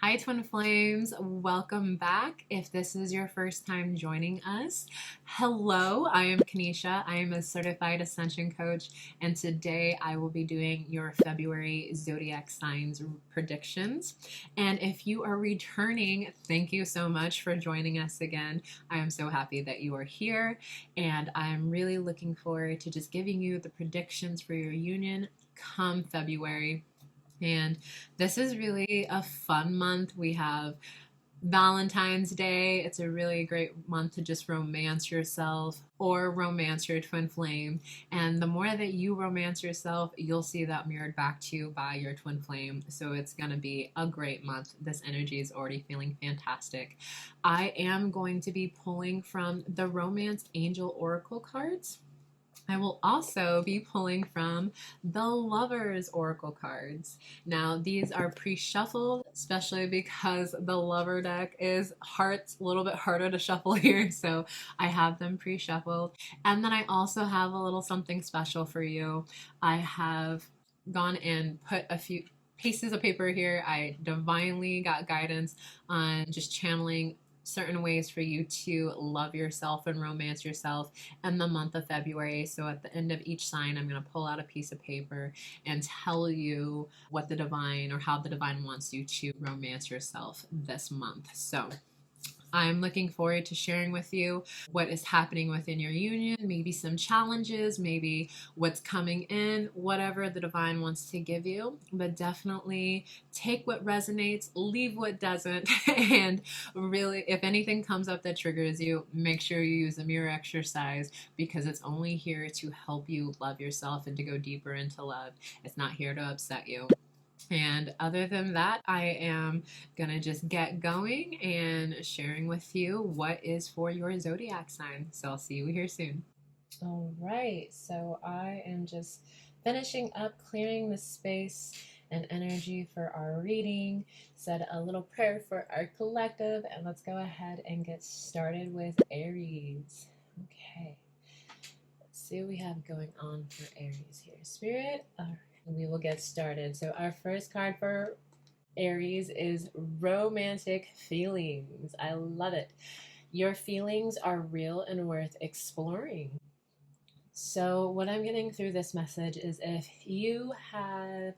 Hi, Twin Flames. Welcome back. If this is your first time joining us, hello, I am Kanisha. I am a certified ascension coach, and today I will be doing your February zodiac signs predictions. And if you are returning, thank you so much for joining us again. I am so happy that you are here, and I'm really looking forward to just giving you the predictions for your union come February. And this is really a fun month. We have Valentine's Day. It's a really great month to just romance yourself or romance your twin flame. And the more that you romance yourself, you'll see that mirrored back to you by your twin flame. So it's going to be a great month. This energy is already feeling fantastic. I am going to be pulling from the Romance Angel Oracle cards. I will also be pulling from the Lovers Oracle cards. Now, these are pre-shuffled, especially because the Lover deck is a little bit harder to shuffle here, so I have them pre-shuffled. And then I also have a little something special for you. I have gone and put a few pieces of paper here. I divinely got guidance on just channeling certain ways for you to love yourself and romance yourself in the month of February. So at the end of each sign, I'm going to pull out a piece of paper and tell you what the divine or how the divine wants you to romance yourself this month. So I'm looking forward to sharing with you what is happening within your union, maybe some challenges, maybe what's coming in, whatever the divine wants to give you. But definitely take what resonates, leave what doesn't, and really, if anything comes up that triggers you, make sure you use the mirror exercise because it's only here to help you love yourself and to go deeper into love. It's not here to upset you. And other than that, I am going to just get going and sharing with you what is for your zodiac sign. So I'll see you here soon. All right, so I am just finishing up clearing the space and energy for our reading, said a little prayer for our collective, and let's go ahead and get started with Aries. Okay, let's see what we have going on for Aries here. Spirit, we will get started. So our first card for Aries is romantic feelings. I love it. Your feelings are real and worth exploring. So what I'm getting through this message is if you have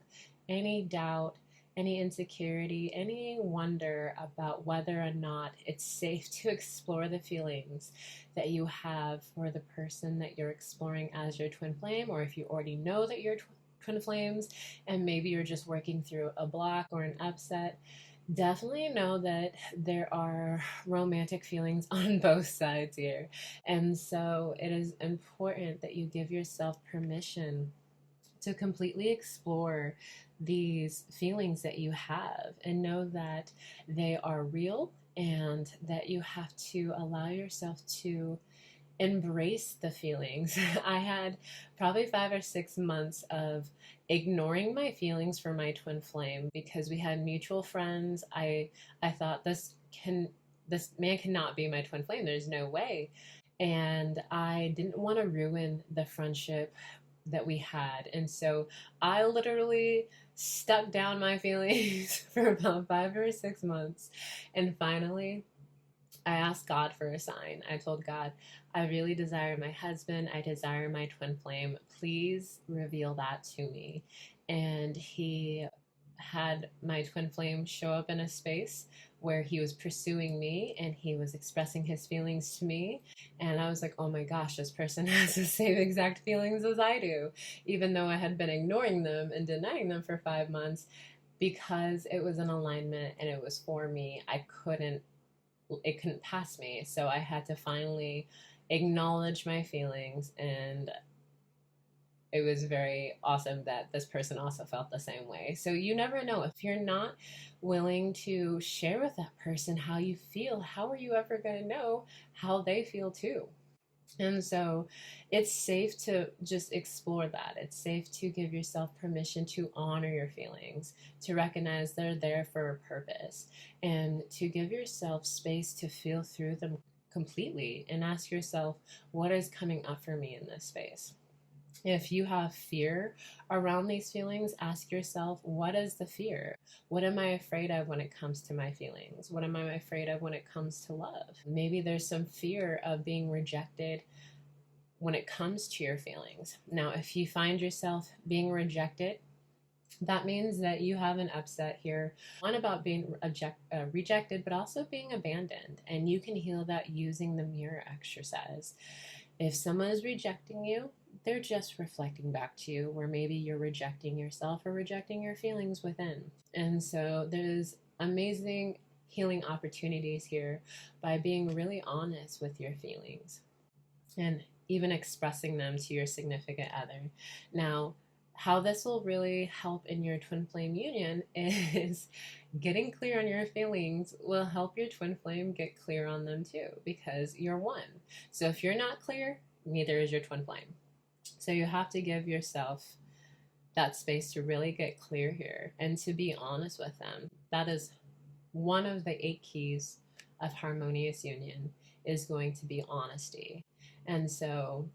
any doubt, any insecurity, any wonder about whether or not it's safe to explore the feelings that you have for the person that you're exploring as your twin flame, or if you already know that you're twin flames and maybe you're just working through a block or an upset, definitely know that there are romantic feelings on both sides here. And so it is important that you give yourself permission to completely explore these feelings that you have and know that they are real and that you have to allow yourself to embrace the feelings. I had probably 5 or 6 months of ignoring my feelings for my twin flame because we had mutual friends. I thought this man cannot be my twin flame. There's no way. And I didn't want to ruin the friendship that we had. And so I literally stuck down my feelings for about 5 or 6 months. And finally, I asked God for a sign. I told God, I really desire my husband. I desire my twin flame. Please reveal that to me. And he had my twin flame show up in a space where he was pursuing me and he was expressing his feelings to me. And I was like, oh my gosh, this person has the same exact feelings as I do, even though I had been ignoring them and denying them for 5 months because it was an alignment and it was for me. It couldn't pass me. So I had to finally acknowledge my feelings, and it was very awesome that this person also felt the same way. So you never know. If you're not willing to share with that person how you feel, how are you ever going to know how they feel too? And so it's safe to just explore that. It's safe to give yourself permission to honor your feelings, to recognize they're there for a purpose, and to give yourself space to feel through them completely and ask yourself, what is coming up for me in this space? If you have fear around these feelings, ask yourself, what is the fear? What am I afraid of when it comes to my feelings? What am I afraid of when it comes to love? Maybe there's some fear of being rejected when it comes to your feelings. Now, if you find yourself being rejected, that means that you have an upset here, one about being rejected, but also being abandoned. And you can heal that using the mirror exercise. If someone is rejecting you, they're just reflecting back to you, where maybe you're rejecting yourself or rejecting your feelings within. And so there's amazing healing opportunities here by being really honest with your feelings and even expressing them to your significant other. Now, how this will really help in your twin flame union is getting clear on your feelings will help your twin flame get clear on them too, because you're one. So if you're not clear, neither is your twin flame. So you have to give yourself that space to really get clear here and to be honest with them. That is one of the 8 keys of harmonious union, is going to be honesty. And so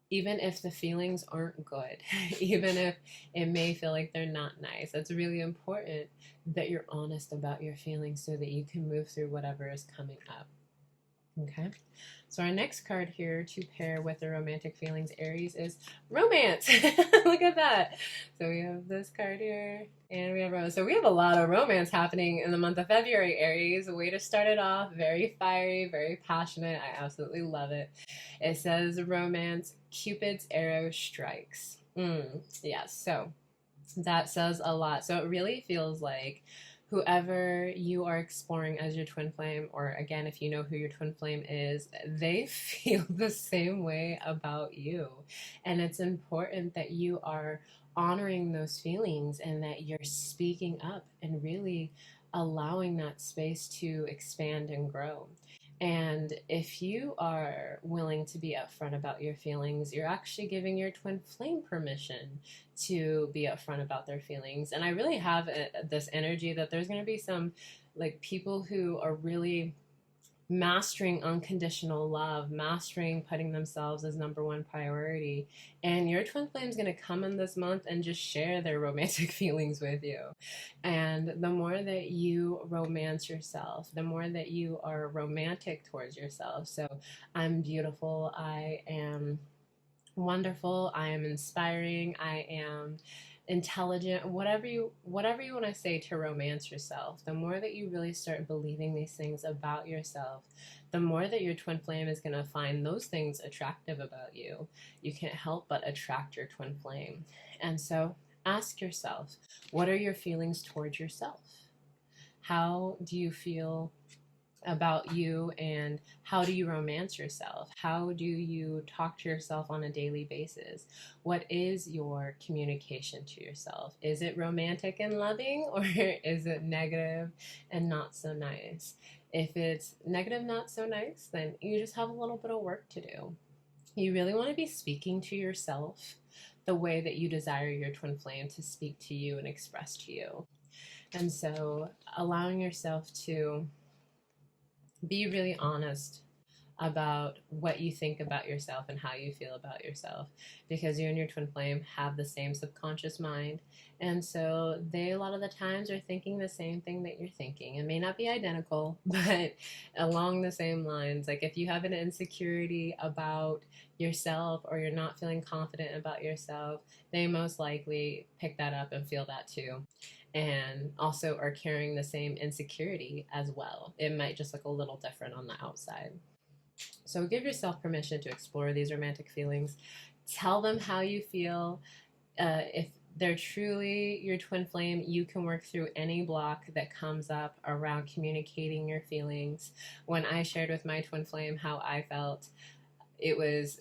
even if the feelings aren't good, even if it may feel like they're not nice, it's really important that you're honest about your feelings so that you can move through whatever is coming up. Okay, so our next card here to pair with the romantic feelings, Aries, is romance. Look at that. So we have this card here, and we have romance. So we have a lot of romance happening in the month of February, Aries. A way to start it off, very fiery, very passionate. I absolutely love it. It says romance, Cupid's arrow strikes. Yes, so that says a lot. So it really feels like whoever you are exploring as your twin flame, or again, if you know who your twin flame is, they feel the same way about you. And it's important that you are honoring those feelings and that you're speaking up and really allowing that space to expand and grow. And if you are willing to be upfront about your feelings, you're actually giving your twin flame permission to be upfront about their feelings. And I really have this energy that there's going to be some like people who are really mastering unconditional love, mastering putting themselves as #1 priority. And your twin flame is going to come in this month and just share their romantic feelings with you. And the more that you romance yourself, the more that you are romantic towards yourself. So I'm beautiful, I am wonderful, I am inspiring, I am intelligent, whatever you want to say to romance yourself, the more that you really start believing these things about yourself, the more that your twin flame is going to find those things attractive about you. You can't help but attract your twin flame. And so ask yourself, what are your feelings towards yourself? How do you feel about you, and how do you romance yourself? How do you talk to yourself on a daily basis? What is your communication to yourself? Is it romantic and loving, or is it negative and not so nice? If it's negative, not so nice, then you just have a little bit of work to do. You really want to be speaking to yourself the way that you desire your twin flame to speak to you and express to you. And so allowing yourself to be really honest about what you think about yourself and how you feel about yourself, because you and your twin flame have the same subconscious mind, and so they a lot of the times are thinking the same thing that you're thinking. It may not be identical, but along the same lines. Like if you have an insecurity about yourself, or you're not feeling confident about yourself, they most likely pick that up and feel that too, and also are carrying the same insecurity as well. It might just look a little different on the outside. So give yourself permission to explore these romantic feelings. Tell them how you feel. If they're truly your twin flame, you can work through any block that comes up around communicating your feelings. When I shared with my twin flame how I felt, it was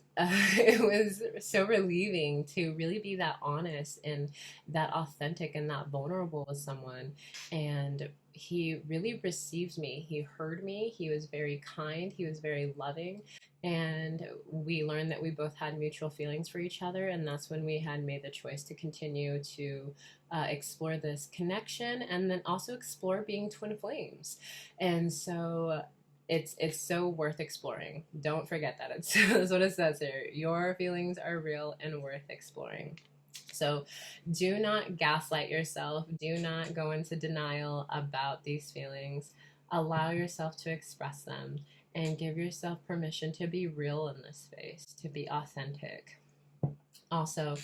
so relieving to really be that honest and that authentic and that vulnerable with someone. And he really received me. He heard me. He was very kind. He was very loving. And we learned that we both had mutual feelings for each other. And that's when we had made the choice to continue to explore this connection, and then also explore being twin flames. And so it's so worth exploring. Don't forget that. That's what it says here. Your feelings are real and worth exploring. So do not gaslight yourself. Do not go into denial about these feelings. Allow yourself to express them and give yourself permission to be real in this space, to be authentic. Also,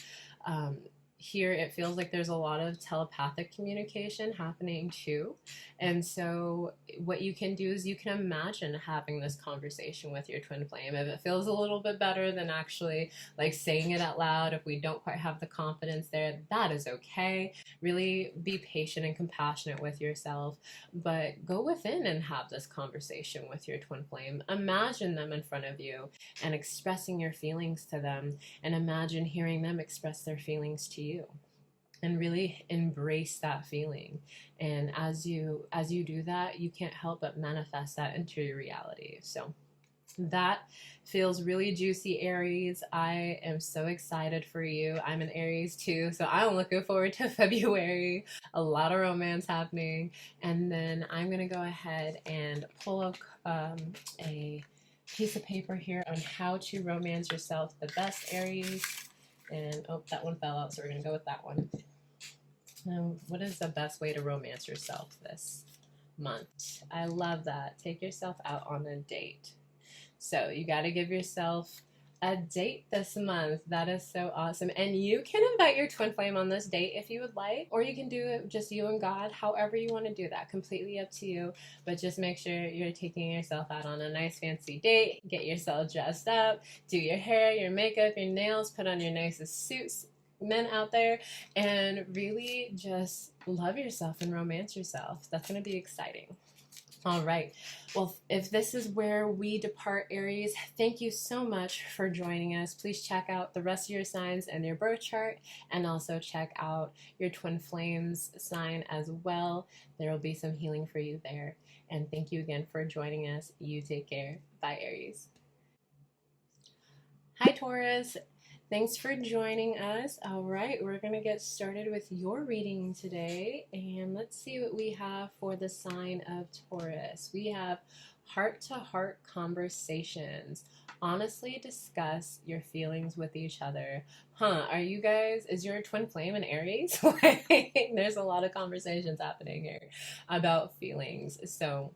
here it feels like there's a lot of telepathic communication happening too. And so what you can do is you can imagine having this conversation with your twin flame. If it feels a little bit better than actually like saying it out loud, if we don't quite have the confidence there, that is okay. Really be patient and compassionate with yourself, but go within and have this conversation with your twin flame. Imagine them in front of you and expressing your feelings to them, and imagine hearing them express their feelings to you, and really embrace that feeling. And as you do that, you can't help but manifest that into your reality. So that feels really juicy, Aries. I am so excited for you. I'm an Aries too, so I'm looking forward to February. A lot of romance happening. And then I'm gonna go ahead and pull up a piece of paper here on how to romance yourself the best, Aries. And oh, that one fell out, so we're gonna go with that one. What is the best way to romance yourself this month? I love that. Take yourself out on a date. So you got to give yourself a date this month. That is so awesome. And you can invite your twin flame on this date if you would like, or you can do it just you and God, however you want to do that. Completely up to you. But just make sure you're taking yourself out on a nice fancy date. Get yourself dressed up, do your hair, your makeup, your nails, put on your nicest suits, men out there, and really just love yourself and romance yourself. That's going to be exciting. All right. Well, if this is where we depart, Aries, thank you so much for joining us. Please check out the rest of your signs and your birth chart, and also check out your twin flames sign as well. There will be some healing for you there. And thank you again for joining us. You take care. Bye, Aries. Hi, Taurus. Thanks for joining us. All right, we're going to get started with your reading today. And let's see what we have for the sign of Taurus. We have heart-to-heart conversations. Honestly discuss your feelings with each other. Are you guys, is your twin flame an Aries? There's a lot of conversations happening here about feelings. So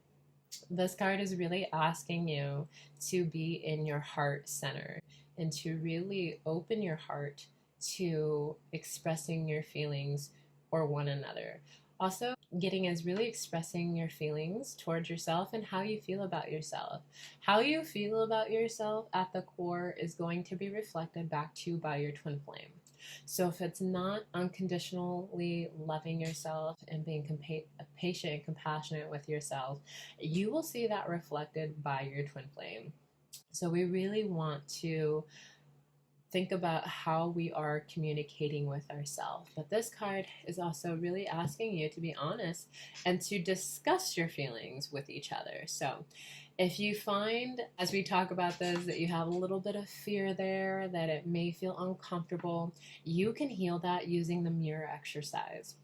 this card is really asking you to be in your heart center and to really open your heart to expressing your feelings for one another. Also, getting is really expressing your feelings towards yourself and how you feel about yourself. How you feel about yourself at the core is going to be reflected back to you by your twin flame. So if it's not unconditionally loving yourself and being patient and compassionate with yourself, you will see that reflected by your twin flame. So we really want to think about how we are communicating with ourselves. But this card is also really asking you to be honest and to discuss your feelings with each other. So if you find, as we talk about this, that you have a little bit of fear there, that it may feel uncomfortable, you can heal that using the mirror exercise.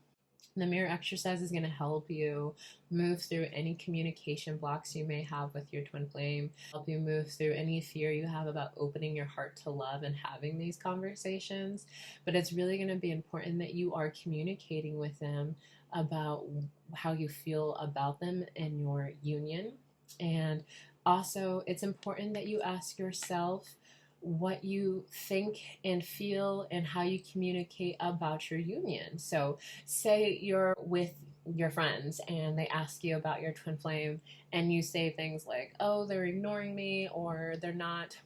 The mirror exercise is going to help you move through any communication blocks you may have with your twin flame, help you move through any fear you have about opening your heart to love and having these conversations. But it's really going to be important that you are communicating with them about how you feel about them in your union. And also, it's important that you ask yourself what you think and feel and how you communicate about your union. So say you're with your friends and they ask you about your twin flame and you say things like, oh, they're ignoring me, or they're not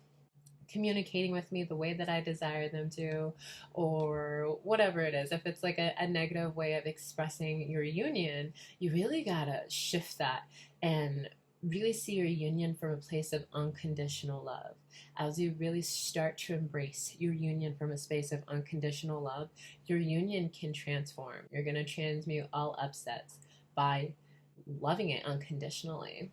communicating with me the way that I desire them to, or whatever it is. If it's like a negative way of expressing your union, you really gotta shift that and really see your union from a place of unconditional love. As you really start to embrace your union from a space of unconditional love, your union can transform. You're going to transmute all upsets by loving it unconditionally.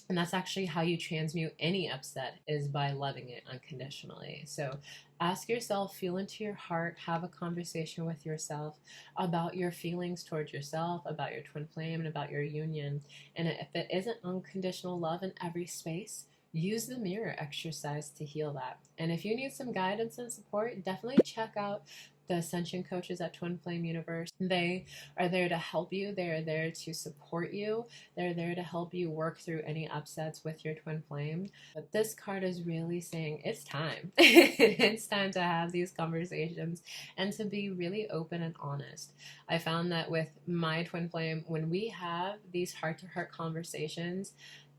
And that's actually how you transmute any upset, is by loving it unconditionally. So ask yourself, feel into your heart, have a conversation with yourself about your feelings towards yourself, about your twin flame, and about your union. And if it isn't unconditional love in every space, use the mirror exercise to heal that. And if you need some guidance and support, definitely check out the Ascension coaches at Twin Flame Universe. They are there to help you. They are there to support you. They're there to help you work through any upsets with your twin flame. But this card is really saying it's time. It's time to have these conversations and to be really open and honest. I found that with my twin flame, when we have these heart-to-heart conversations,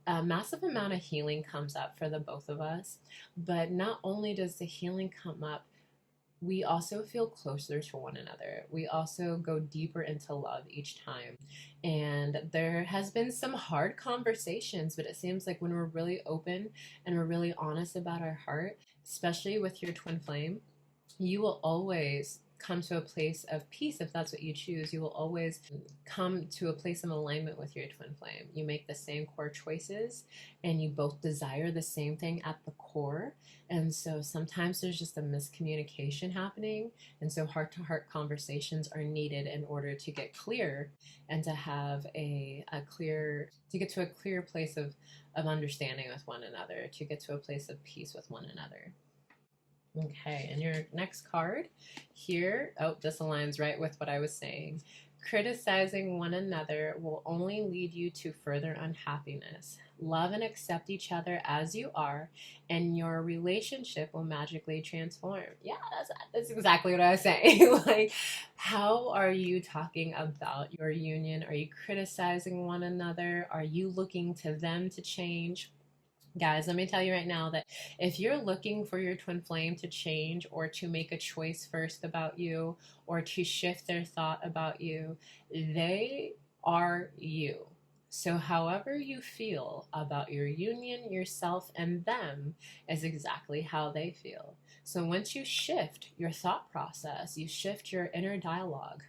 a massive amount of healing comes up for the both of us. But not only does the healing come up, we also feel closer to one another. We also go deeper into love each time. And there has been some hard conversations, but it seems like when we're really open and we're really honest about our heart, especially with your twin flame, you will always come to a place of peace. If that's what you choose, you will always come to a place of alignment with your twin flame. You make the same core choices and you both desire the same thing at the core. And so sometimes there's just a miscommunication happening, and so heart-to-heart conversations are needed in order to get clear and to have a clear, to get to a clear place of understanding with one another, to get to a place of peace with one another. Okay, and your next card here, oh, this aligns right with what I was saying. Criticizing one another will only lead you to further unhappiness. Love and accept each other as you are, and your relationship will magically transform. Yeah, that's exactly what I was saying. Like, how are you talking about your union? Are you criticizing one another? Are you looking to them to change? Guys, let me tell you right now that if you're looking for your twin flame to change or to make a choice first about you or to shift their thought about you, they are you. So however you feel about your union, yourself, and them is exactly how they feel. So once you shift your thought process, you shift your inner dialogue,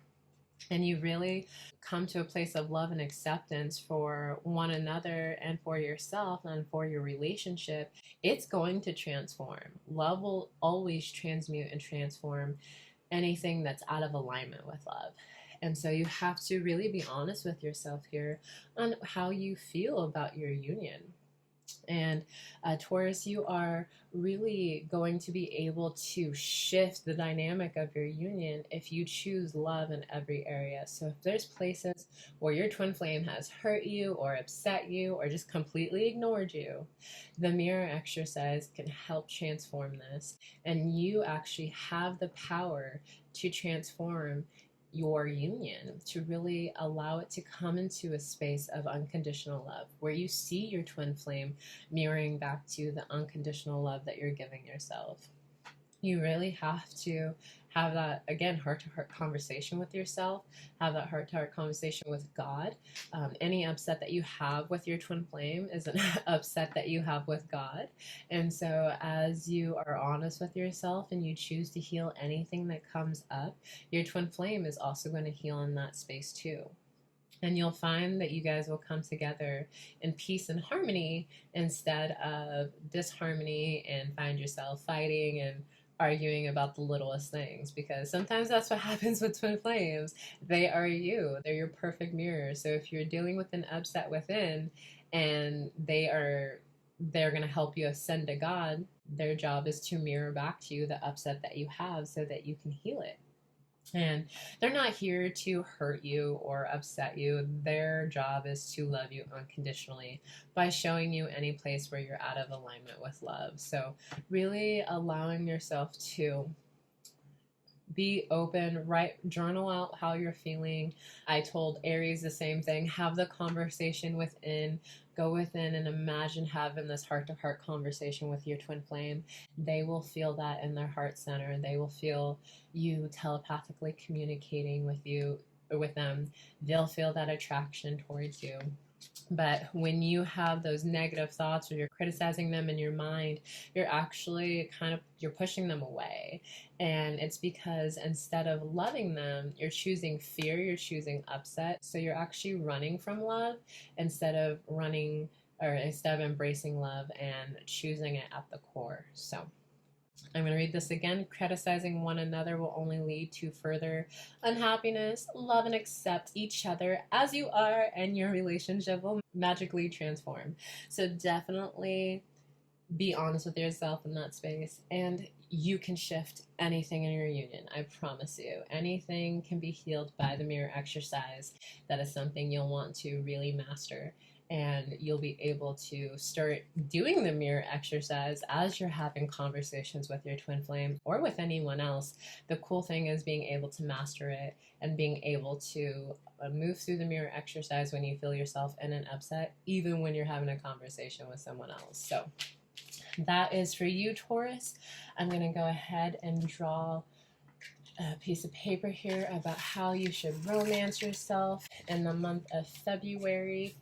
and you really come to a place of love and acceptance for one another and for yourself and for your relationship, it's going to transform. Love will always transmute and transform anything that's out of alignment with love. And so you have to really be honest with yourself here on how you feel about your union. And Taurus, you are really going to be able to shift the dynamic of your union if you choose love in every area. So if there's places where your twin flame has hurt you or upset you or just completely ignored you, the mirror exercise can help transform this. And you actually have the power to transform your union, to really allow it to come into a space of unconditional love where you see your twin flame mirroring back to the unconditional love that you're giving yourself. You really have to have that, again, heart-to-heart conversation with yourself, have that heart-to-heart conversation with God. Any upset that you have with your twin flame is an upset that you have with God. And so as you are honest with yourself and you choose to heal anything that comes up, your twin flame is also going to heal in that space too. And you'll find that you guys will come together in peace and harmony instead of disharmony and find yourself fighting and arguing about the littlest things, because sometimes that's what happens with twin flames. They are you. They're your perfect mirror. So if you're dealing with an upset within and they're going to help you ascend to God, their job is to mirror back to you the upset that you have so that you can heal it. And they're not here to hurt you or upset you. Their job is to love you unconditionally by showing you any place where you're out of alignment with love. So really allowing yourself to be open, write, journal out how you're feeling. I told Aries the same thing. Have the conversation within. Go within and imagine having this heart-to-heart conversation with your twin flame. They will feel that in their heart center. They will feel you telepathically communicating with you or with them. They'll feel that attraction towards you. But when you have those negative thoughts or you're criticizing them in your mind, you're actually you're pushing them away. And it's because instead of loving them, you're choosing fear, you're choosing upset. So you're actually running from love instead of embracing love and choosing it at the core. So I'm going to read this again. Criticizing one another will only lead to further unhappiness. Love and accept each other as you are, and your relationship will magically transform. So definitely be honest with yourself in that space, and you can shift anything in your union. I promise you, anything can be healed by the mirror exercise. That is something you'll want to really master, and you'll be able to start doing the mirror exercise as you're having conversations with your twin flame or with anyone else. The cool thing is being able to master it and being able to move through the mirror exercise when you feel yourself in an upset, even when you're having a conversation with someone else. So that is for you, Taurus. I'm going to go ahead and draw a piece of paper here about how you should romance yourself in the month of February.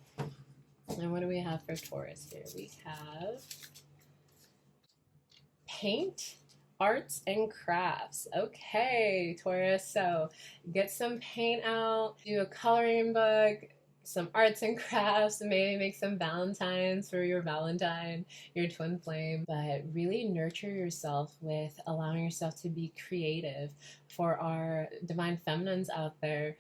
And what do we have for Taurus here? We have paint, arts, and crafts. Okay, Taurus, so get some paint out, do a coloring book, some arts and crafts, maybe make some valentines for your Valentine, your twin flame, but really nurture yourself with allowing yourself to be creative. For our divine feminines out there,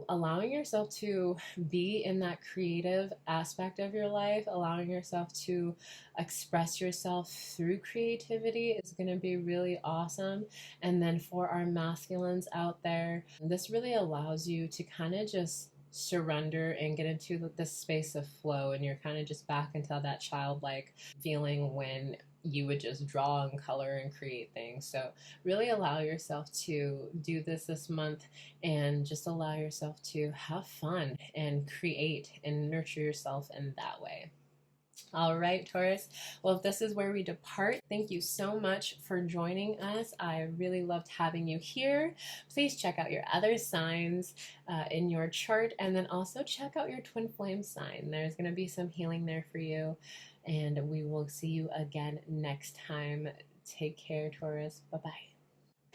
allowing yourself to be in that creative aspect of your life, allowing yourself to express yourself through creativity is going to be really awesome. And then for our masculines out there, this really allows you to kind of just surrender and get into the space of flow, and you're kind of just back into that childlike feeling when you would just draw and color and create things. So really allow yourself to do this month, and just allow yourself to have fun and create and nurture yourself in that way. All right, Taurus. Well, if this is where we depart, thank you so much for joining us. I really loved having you here. Please check out your other signs in your chart, and then also check out your twin flame sign. There's going to be some healing there for you, and we will see you again next time. Take care, Taurus. Bye-bye.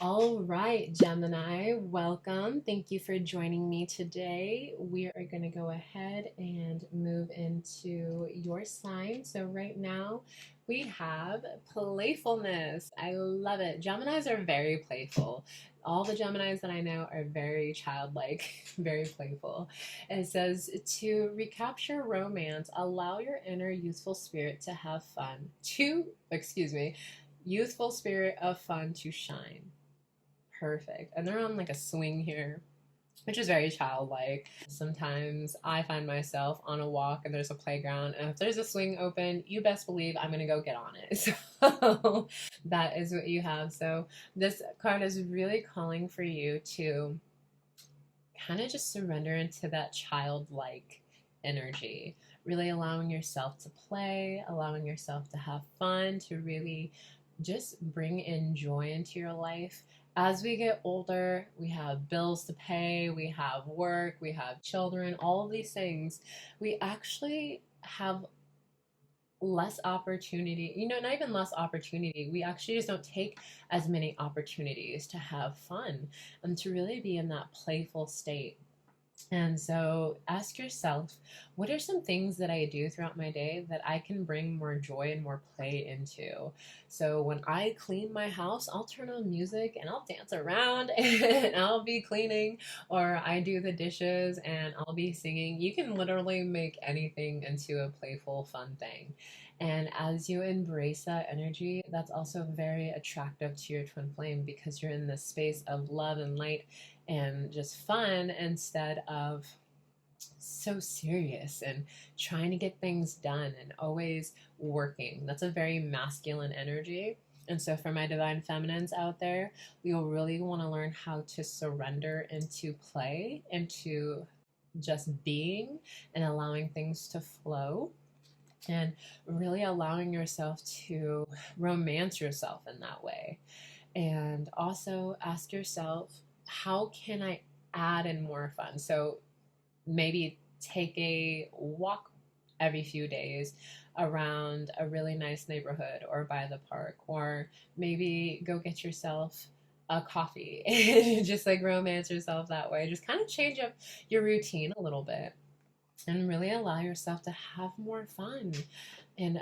All right, Gemini, welcome. Thank you for joining me today. We are going to go ahead and move into your sign. So right now we have playfulness. I love it. Geminis are very playful. All the Geminis that I know are very childlike, very playful. It says to recapture romance, allow your inner youthful spirit to have fun. Youthful spirit of fun to shine. Perfect. And they're on like a swing here, which is very childlike. Sometimes I find myself on a walk and there's a playground, and if there's a swing open, you best believe I'm going to go get on it. So that is what you have. So this card is really calling for you to kind of just surrender into that childlike energy, really allowing yourself to play, allowing yourself to have fun, to really just bring in joy into your life. As we get older, we have bills to pay, we have work, we have children, all of these things. We actually have less opportunity, not even less opportunity. We actually just don't take as many opportunities to have fun and to really be in that playful state. And so ask yourself, what are some things that I do throughout my day that I can bring more joy and more play into? So when I clean my house, I'll turn on music and I'll dance around and I'll be cleaning, or I do the dishes and I'll be singing. You can literally make anything into a playful, fun thing. And as you embrace that energy, that's also very attractive to your twin flame, because you're in this space of love and light and just fun, instead of so serious and trying to get things done and always working. That's a very masculine energy. And so for my divine feminines out there, you'll really want to learn how to surrender into play, into just being and allowing things to flow, and really allowing yourself to romance yourself in that way. And also ask yourself, how can I add in more fun? So maybe take a walk every few days around a really nice neighborhood or by the park, or maybe go get yourself a coffee and just like romance yourself that way. Just kind of change up your routine a little bit and really allow yourself to have more fun and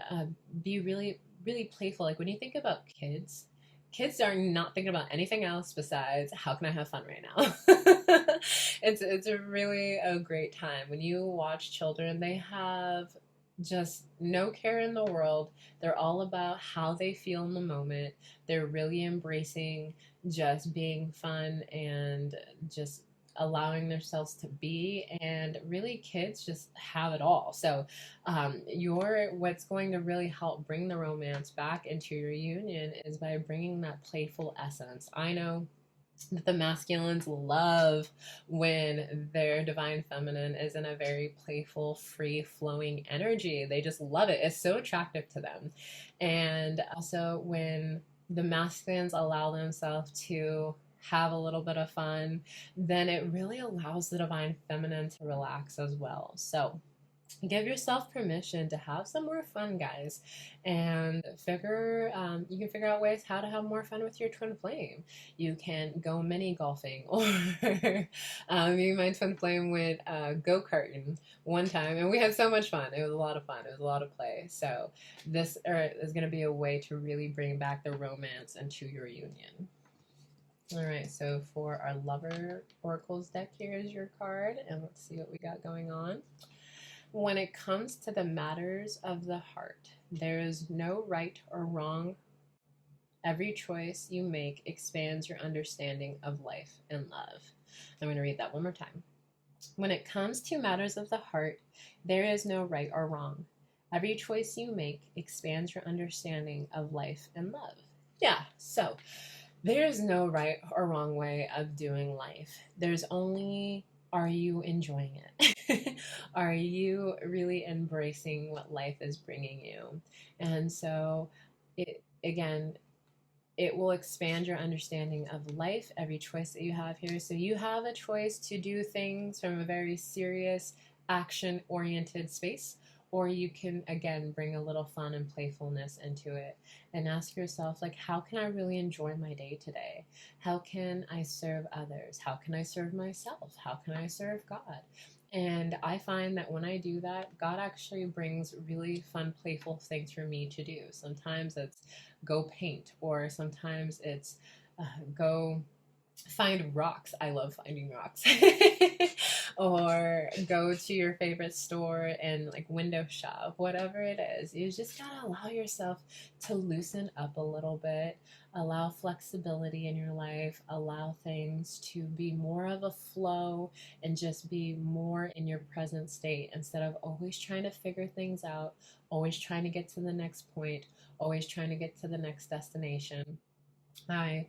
be really, really playful. Like when you think about kids, kids are not thinking about anything else besides how can I have fun right now. It's a really a great time when you watch children. They have just no care in the world. They're all about how they feel in the moment. They're really embracing just being fun and just allowing themselves to be, and really kids just have it all. So your what's going to really help bring the romance back into your union is by bringing that playful essence. I know that the masculines love when their divine feminine is in a very playful, free flowing energy. They just love it. It's so attractive to them. And also when the masculines allow themselves to have a little bit of fun, then it really allows the divine feminine to relax as well. So give yourself permission to have some more fun, guys, and you can figure out ways how to have more fun with your twin flame. You can go mini golfing, or me and my twin flame went go-karting one time, and we had so much fun. It was a lot of fun. It was a lot of play. So this is going to be a way to really bring back the romance into your union. All right, so for our Lover Oracles deck, here is your card, and let's see what we got going on. When it comes to the matters of the heart, there is no right or wrong. Every choice you make expands your understanding of life and love. I'm going to read that one more time. When it comes to matters of the heart, there is no right or wrong. Every choice you make expands your understanding of life and love. Yeah, so there's no right or wrong way of doing life. There's only, are you enjoying it? Are you really embracing what life is bringing you? And so it will expand your understanding of life, every choice that you have here. So you have a choice to do things from a very serious, action-oriented space, or you can, again, bring a little fun and playfulness into it and ask yourself, like, how can I really enjoy my day today? How can I serve others? How can I serve myself? How can I serve God? And I find that when I do that, God actually brings really fun, playful things for me to do. Sometimes it's go paint, or sometimes it's go find rocks. I love finding rocks. Or go to your favorite store and like window shop, whatever it is. You just gotta allow yourself to loosen up a little bit, allow flexibility in your life, allow things to be more of a flow and just be more in your present state instead of always trying to figure things out, always trying to get to the next point, always trying to get to the next destination. I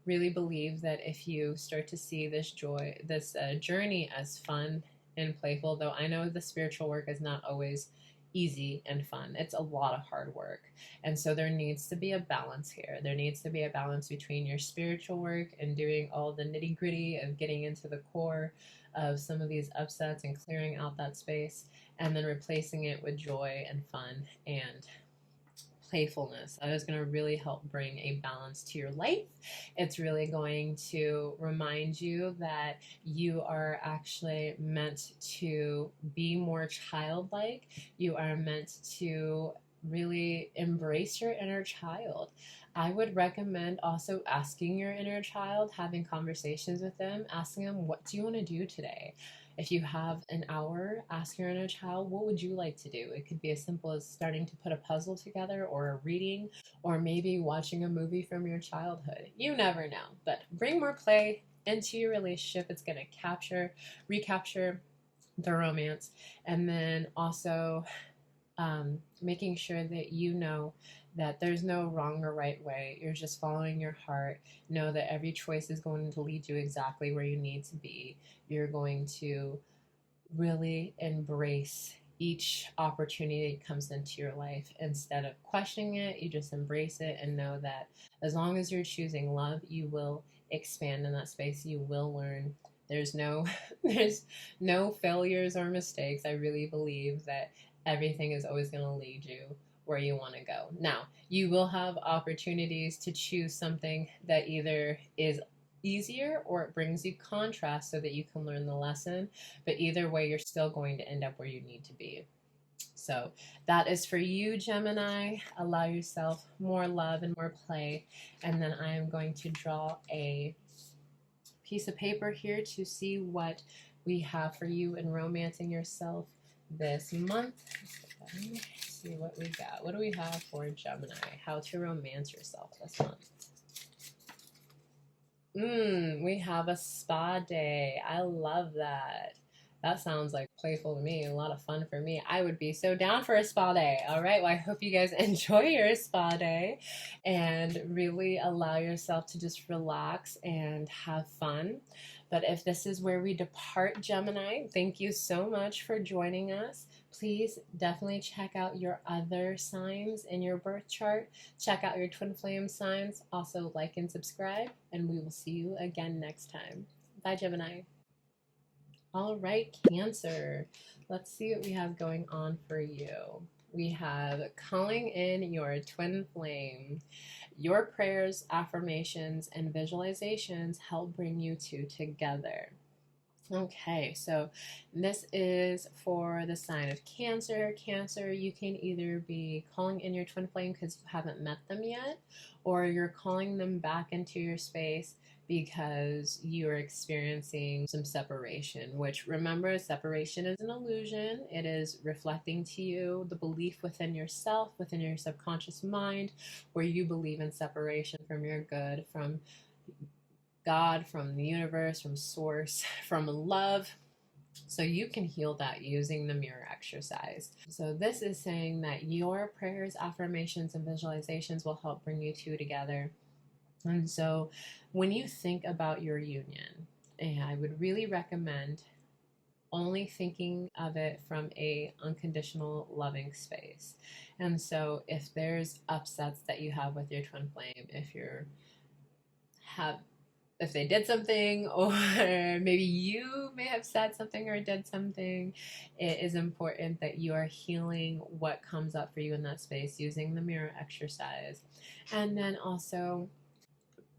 really believe that if you start to see this journey as fun and playful, though I know the spiritual work is not always easy and fun, it's a lot of hard work. And so there needs to be a balance here. There needs to be a balance between your spiritual work and doing all the nitty gritty of getting into the core of some of these upsets and clearing out that space, and then replacing it with joy and fun and playfulness. That is going to really help bring a balance to your life. It's really going to remind you that you are actually meant to be more childlike. You are meant to really embrace your inner child. I would recommend also asking your inner child, having conversations with them, asking them, what do you want to do today? If you have an hour, ask your inner child, what would you like to do? It could be as simple as starting to put a puzzle together, or a reading, or maybe watching a movie from your childhood. You never know, but bring more play into your relationship. It's going to recapture the romance, and then also making sure that you know that there's no wrong or right way. You're just following your heart. Know that every choice is going to lead you exactly where you need to be. You're going to really embrace each opportunity that comes into your life. Instead of questioning it, you just embrace it and know that as long as you're choosing love, you will expand in that space. You will learn. There's no failures or mistakes. I really believe that everything is always going to lead you where you want to go. Now, you will have opportunities to choose something that either is easier or it brings you contrast so that you can learn the lesson. But either way, you're still going to end up where you need to be. So that is for you, Gemini. Allow yourself more love and more play. And then I am going to draw a piece of paper here to see what we have for you in romancing yourself this month. Let's see what we got. What do we have for Gemini? How to romance yourself this month. We have a spa day. I love that. That sounds like playful to me, a lot of fun for me. I would be so down for a spa day. All right, well, I hope you guys enjoy your spa day and really allow yourself to just relax and have fun. But if this is where we depart, Gemini, thank you so much for joining us. Please definitely check out your other signs in your birth chart. Check out your twin flame signs. Also like and subscribe, and we will see you again next time. Bye, Gemini. All right, Cancer. Let's see what we have going on for you. We have calling in your twin flame. Your prayers, affirmations, and visualizations help bring you two together. Okay, so this is for the sign of Cancer. Cancer, you can either be calling in your twin flame because you haven't met them yet, or you're calling them back into your space because you're experiencing some separation, which, remember, separation is an illusion. It is reflecting to you the belief within yourself, within your subconscious mind, where you believe in separation from your good, from God, from the universe, from source, from love. So you can heal that using the mirror exercise. So this is saying that your prayers, affirmations, and visualizations will help bring you two together. And so when you think about your union, I would really recommend only thinking of it from a unconditional loving space. And so if there's upsets that you have with your twin flame, if they did something, or maybe you may have said something or did something, it is important that you are healing what comes up for you in that space using the mirror exercise. And then also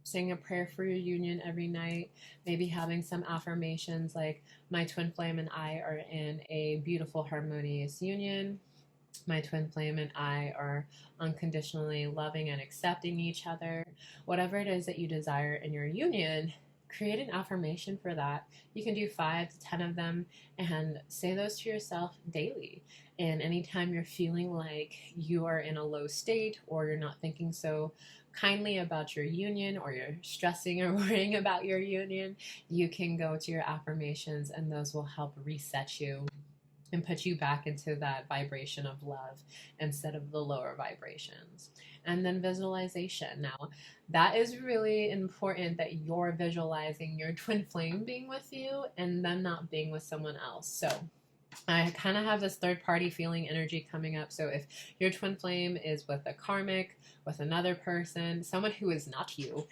saying a prayer for your union every night, maybe having some affirmations like, my twin flame and I are in a beautiful harmonious union. My twin flame and I are unconditionally loving and accepting each other. Whatever it is that you desire in your union, create an affirmation for that. You can do 5 to 10 of them and say those to yourself daily. And anytime you're feeling like you are in a low state, or you're not thinking so kindly about your union, or you're stressing or worrying about your union, you can go to your affirmations, and those will help reset you and put you back into that vibration of love instead of the lower vibrations. And then visualization. Now, that is really important, that you're visualizing your twin flame being with you and them not being with someone else. So I kind of have this third party feeling energy coming up. So if your twin flame is with a karmic, with another person, someone who is not you,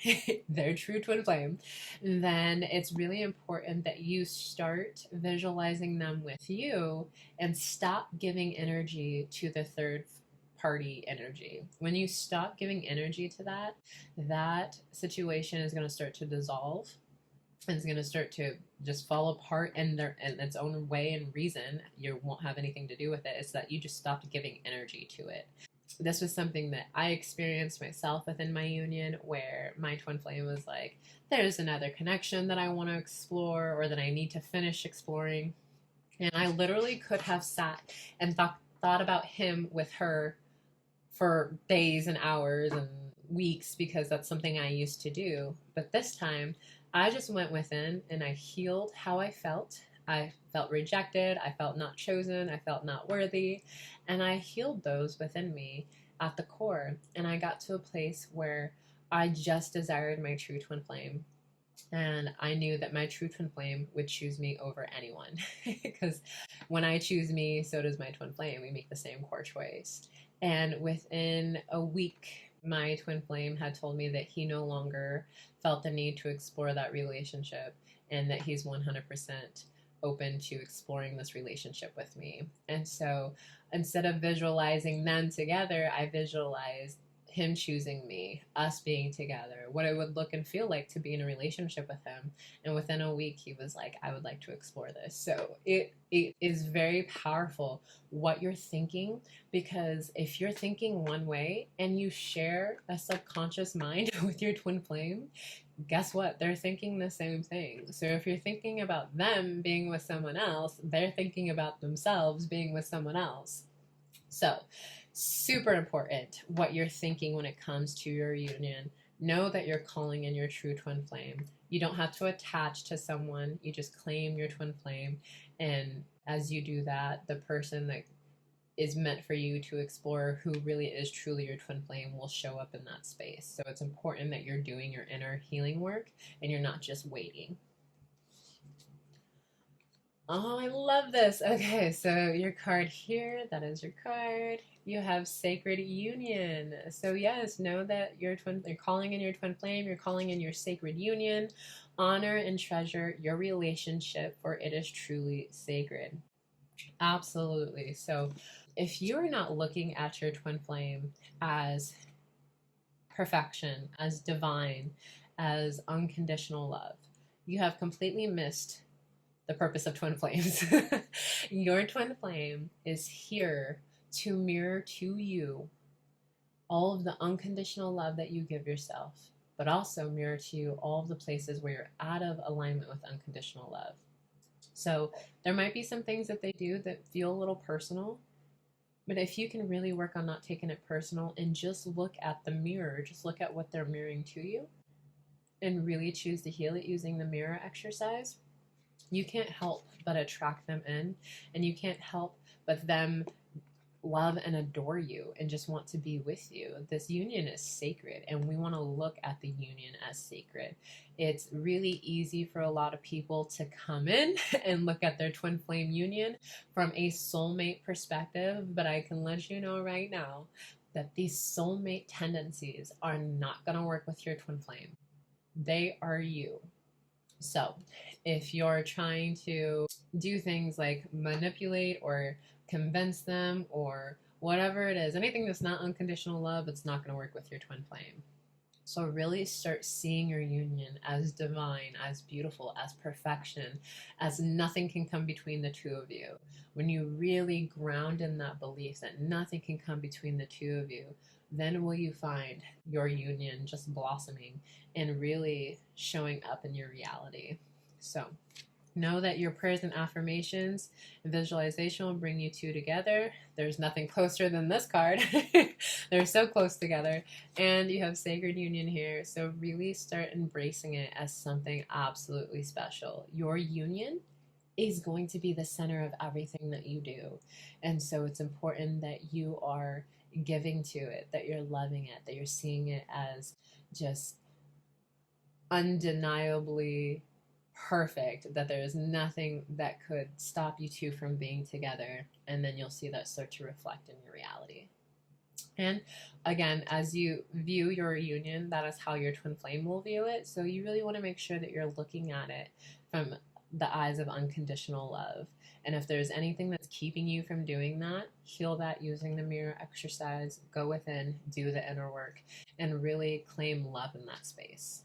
their true twin flame, then it's really important that you start visualizing them with you and stop giving energy to the third party energy. When you stop giving energy to that, that situation is going to start to dissolve. It's going to start to just fall apart in its own way and reason. You won't have anything to do with it. It's that you just stopped giving energy to it. This was something that I experienced myself within my union, where my twin flame was like, there's another connection that I want to explore, or that I need to finish exploring. And I literally could have sat and thought about him with her for days and hours and weeks, because that's something I used to do. But this time, I just went within and I healed how I felt. I felt rejected. I felt not chosen. I felt not worthy. And I healed those within me at the core. And I got to a place where I just desired my true twin flame. And I knew that my true twin flame would choose me over anyone. Because when I choose me, so does my twin flame. We make the same core choice. And within a week, my twin flame had told me that he no longer felt the need to explore that relationship, and that he's 100% open to exploring this relationship with me. And so instead of visualizing them together, I visualized him choosing me, us being together, what it would look and feel like to be in a relationship with him. And within a week, he was like, I would like to explore this. So it is very powerful what you're thinking, because if you're thinking one way and you share a subconscious mind with your twin flame, guess what? They're thinking the same thing. So if you're thinking about them being with someone else, they're thinking about themselves being with someone else. So super important what you're thinking when it comes to your union. Know that you're calling in your true twin flame. You don't have to attach to someone. You just claim your twin flame. And as you do that, the person that is meant for you to explore, who really is truly your twin flame, will show up in that space. So it's important that you're doing your inner healing work and you're not just waiting. Oh, I love this. Okay, so your card here, that is your card. You have Sacred Union. So yes, know that you're calling in your twin flame, you're calling in your sacred union. Honor and treasure your relationship, for it is truly sacred. Absolutely. So if you're not looking at your twin flame as perfection, as divine, as unconditional love, you have completely missed the purpose of twin flames. Your twin flame is here to mirror to you all of the unconditional love that you give yourself, but also mirror to you all of the places where you're out of alignment with unconditional love. So there might be some things that they do that feel a little personal, but if you can really work on not taking it personal and just look at the mirror, just look at what they're mirroring to you, and really choose to heal it using the mirror exercise, you can't help but attract them in, and you can't help but them love and adore you and just want to be with you. This union is sacred, and we want to look at the union as sacred. It's really easy for a lot of people to come in and look at their twin flame union from a soulmate perspective, but I can let you know right now that these soulmate tendencies are not going to work with your twin flame. They are you. So if you're trying to do things like manipulate or convince them or whatever it is, anything that's not unconditional love, it's not going to work with your twin flame. So really start seeing your union as divine, as beautiful, as perfection, as nothing can come between the two of you. When you really ground in that belief that nothing can come between the two of you, then will you find your union just blossoming and really showing up in your reality. So know that your prayers and affirmations and visualization will bring you two together. There's nothing closer than this card. They're so close together. And you have Sacred Union here. So really start embracing it as something absolutely special. Your union is going to be the center of everything that you do. And so it's important that you are giving to it, that you're loving it, that you're seeing it as just undeniably perfect, that there is nothing that could stop you two from being together. And then you'll see that start to reflect in your reality. And again, as you view your union, that is how your twin flame will view it. So you really want to make sure that you're looking at it from the eyes of unconditional love. And if there's anything that's keeping you from doing that, heal that using the mirror exercise. Go within, do the inner work, and really claim love in that space.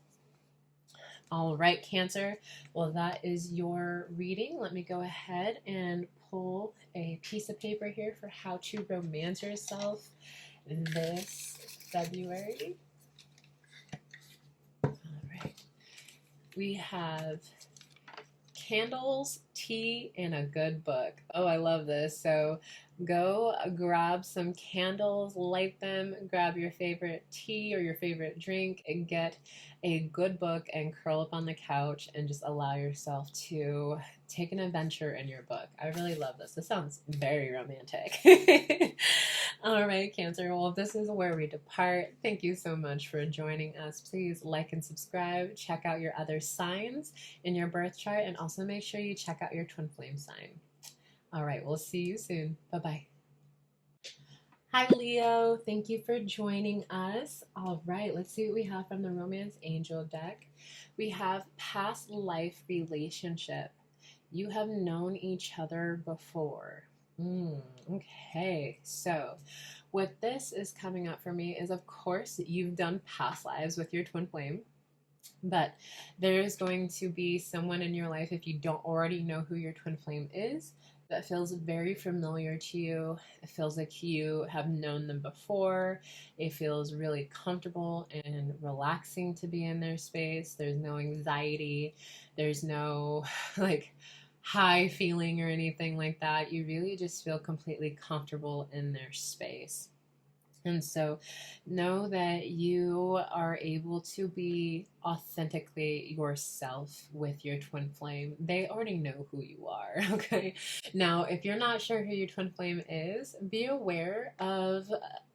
All right, Cancer. Well, that is your reading. Let me go ahead and pull a piece of paper here for how to romance yourself this February. All right. We have candles, tea, and a good book. Oh, I love this. So go grab some candles, light them, grab your favorite tea or your favorite drink, and get a good book and curl up on the couch and just allow yourself to take an adventure in your book. I really love this. This sounds very romantic. All right, Cancer. Well, this is where we depart. Thank you so much for joining us. Please like and subscribe. Check out your other signs in your birth chart, and also make sure you check out your twin flame sign. All right, we'll see you soon. Bye-bye. Hi, Leo. Thank you for joining us. All right, let's see what we have from the Romance Angel deck. We have past life relationship. You have known each other before. Okay, so what this is coming up for me is, of course, you've done past lives with your twin flame, but there's going to be someone in your life, if you don't already know who your twin flame is, that feels very familiar to you. It feels like you have known them before. It feels really comfortable and relaxing to be in their space. There's no anxiety. There's no like high feeling or anything like that. You really just feel completely comfortable in their space. And so know that you are able to be authentically yourself with your twin flame. They already know who you are, okay? Now, if you're not sure who your twin flame is, be aware of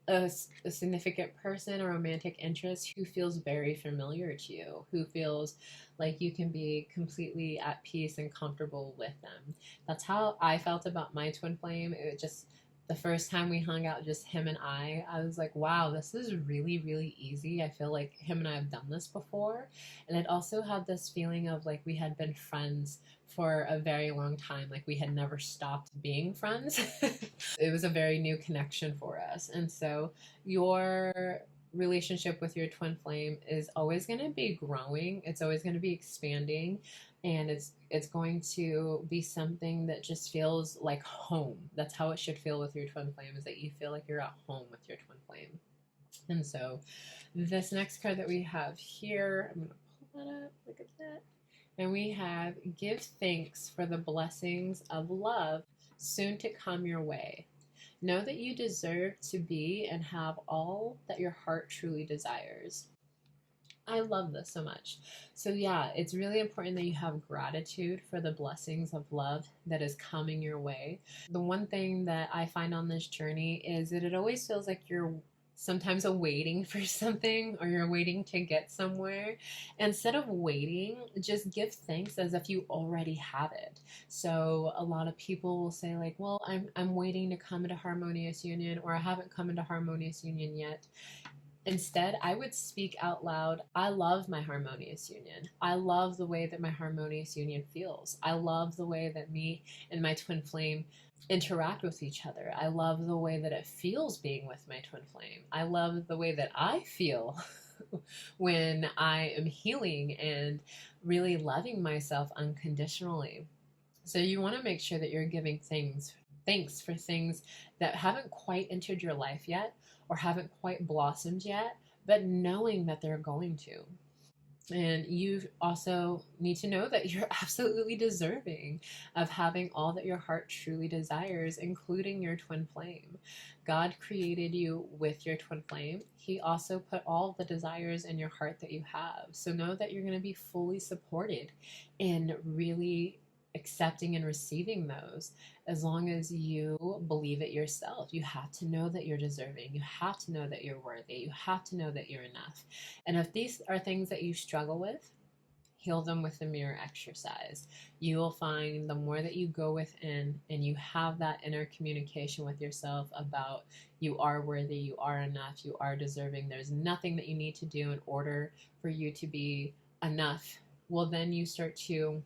a significant person or romantic interest who feels very familiar to you, who feels like you can be completely at peace and comfortable with them. That's how I felt about my twin flame. It just the first time we hung out, just him and I was like, wow, this is really, really easy. I feel like him and I have done this before. And it also had this feeling of like we had been friends for a very long time, like we had never stopped being friends. It was a very new connection for us. And so your relationship with your twin flame is always going to be growing, it's always going to be expanding, and it's going to be something that just feels like home. That's how it should feel with your twin flame, is that you feel like you're at home with your twin flame. And so this next card that we have here, I'm going to pull that up. Look at that. And we have give thanks for the blessings of love soon to come your way. Know that you deserve to be and have all that your heart truly desires. I love this so much. So, yeah, it's really important that you have gratitude for the blessings of love that is coming your way. The one thing that I find on this journey is that it always feels like you're sometimes waiting for something, or you're waiting to get somewhere. Instead of waiting, just give thanks as if you already have it. So a lot of people will say like, well, I'm waiting to come into Harmonious Union, or I haven't come into Harmonious Union yet. Instead, I would speak out loud, I love my harmonious union. I love the way that my harmonious union feels. I love the way that me and my twin flame interact with each other. I love the way that it feels being with my twin flame. I love the way that I feel when I am healing and really loving myself unconditionally. So you want to make sure that you're giving thanks for things that haven't quite entered your life yet, or haven't quite blossomed yet, but knowing that they're going to. And you also need to know that you're absolutely deserving of having all that your heart truly desires, including your twin flame. God created you with your twin flame. He also put all the desires in your heart that you have. So know that you're going to be fully supported in really accepting and receiving those, as long as you believe it yourself. You have to know that you're deserving. You have to know that you're worthy. You have to know that you're enough. And if these are things that you struggle with, heal them with the mirror exercise. You will find the more that you go within and you have that inner communication with yourself about you are worthy, you are enough, you are deserving, there's nothing that you need to do in order for you to be enough. Well, then you start to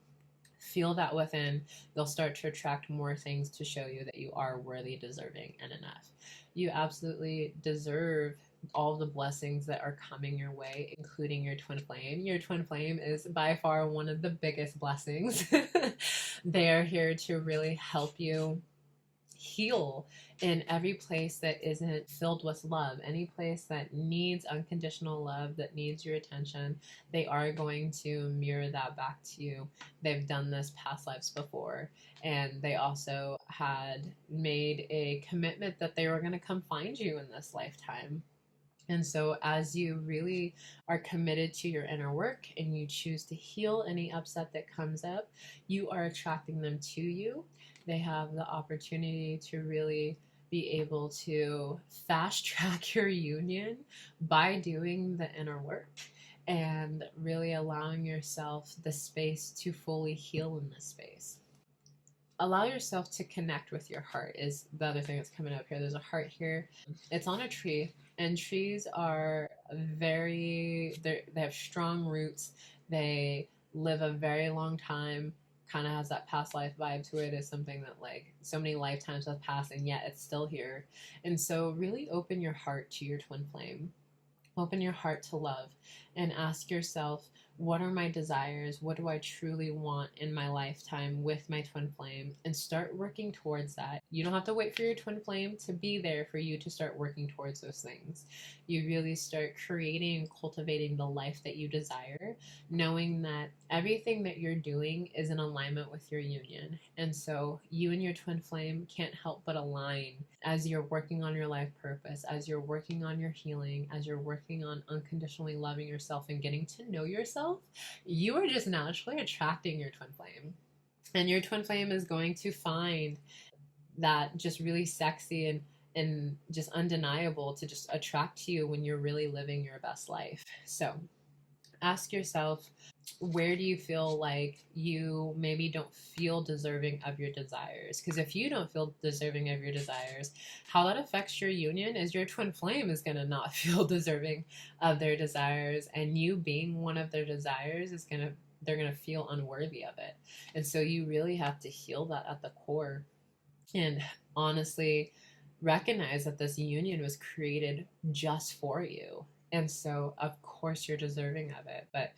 feel that within. You'll start to attract more things to show you that you are worthy, deserving, and enough. You absolutely deserve all the blessings that are coming your way, including your twin flame. Your twin flame is by far one of the biggest blessings. They are here to really help you heal in every place that isn't filled with love, any place that needs unconditional love, that needs your attention. They are going to mirror that back to you. They've done this past lives before, and they also had made a commitment that they were going to come find you in this lifetime. And so, as you really are committed to your inner work and you choose to heal any upset that comes up, you are attracting them to you. They have the opportunity to really be able to fast track your union by doing the inner work and really allowing yourself the space to fully heal in this space. Allow yourself to connect with your heart is the other thing that's coming up here. There's a heart here. It's on a tree, and trees are they have strong roots. They live a very long time, kind of has that past life vibe to it, is something that like so many lifetimes have passed and yet it's still here. And so really open your heart to your twin flame. Open your heart to love and ask yourself, what are my desires? What do I truly want in my lifetime with my twin flame? And start working towards that. You don't have to wait for your twin flame to be there for you to start working towards those things. You really start creating and cultivating the life that you desire, knowing that everything that you're doing is in alignment with your union. And so you and your twin flame can't help but align as you're working on your life purpose, as you're working on your healing, as you're working on unconditionally loving yourself and getting to know yourself. You are just naturally attracting your twin flame. And your twin flame is going to find that just really sexy and just undeniable to just attract to you when you're really living your best life. So ask yourself, where do you feel like you maybe don't feel deserving of your desires? Because if you don't feel deserving of your desires, how that affects your union is your twin flame is going to not feel deserving of their desires, and you being one of their desires is going to, they're going to feel unworthy of it. And so you really have to heal that at the core and honestly recognize that this union was created just for you. And so of course you're deserving of it, but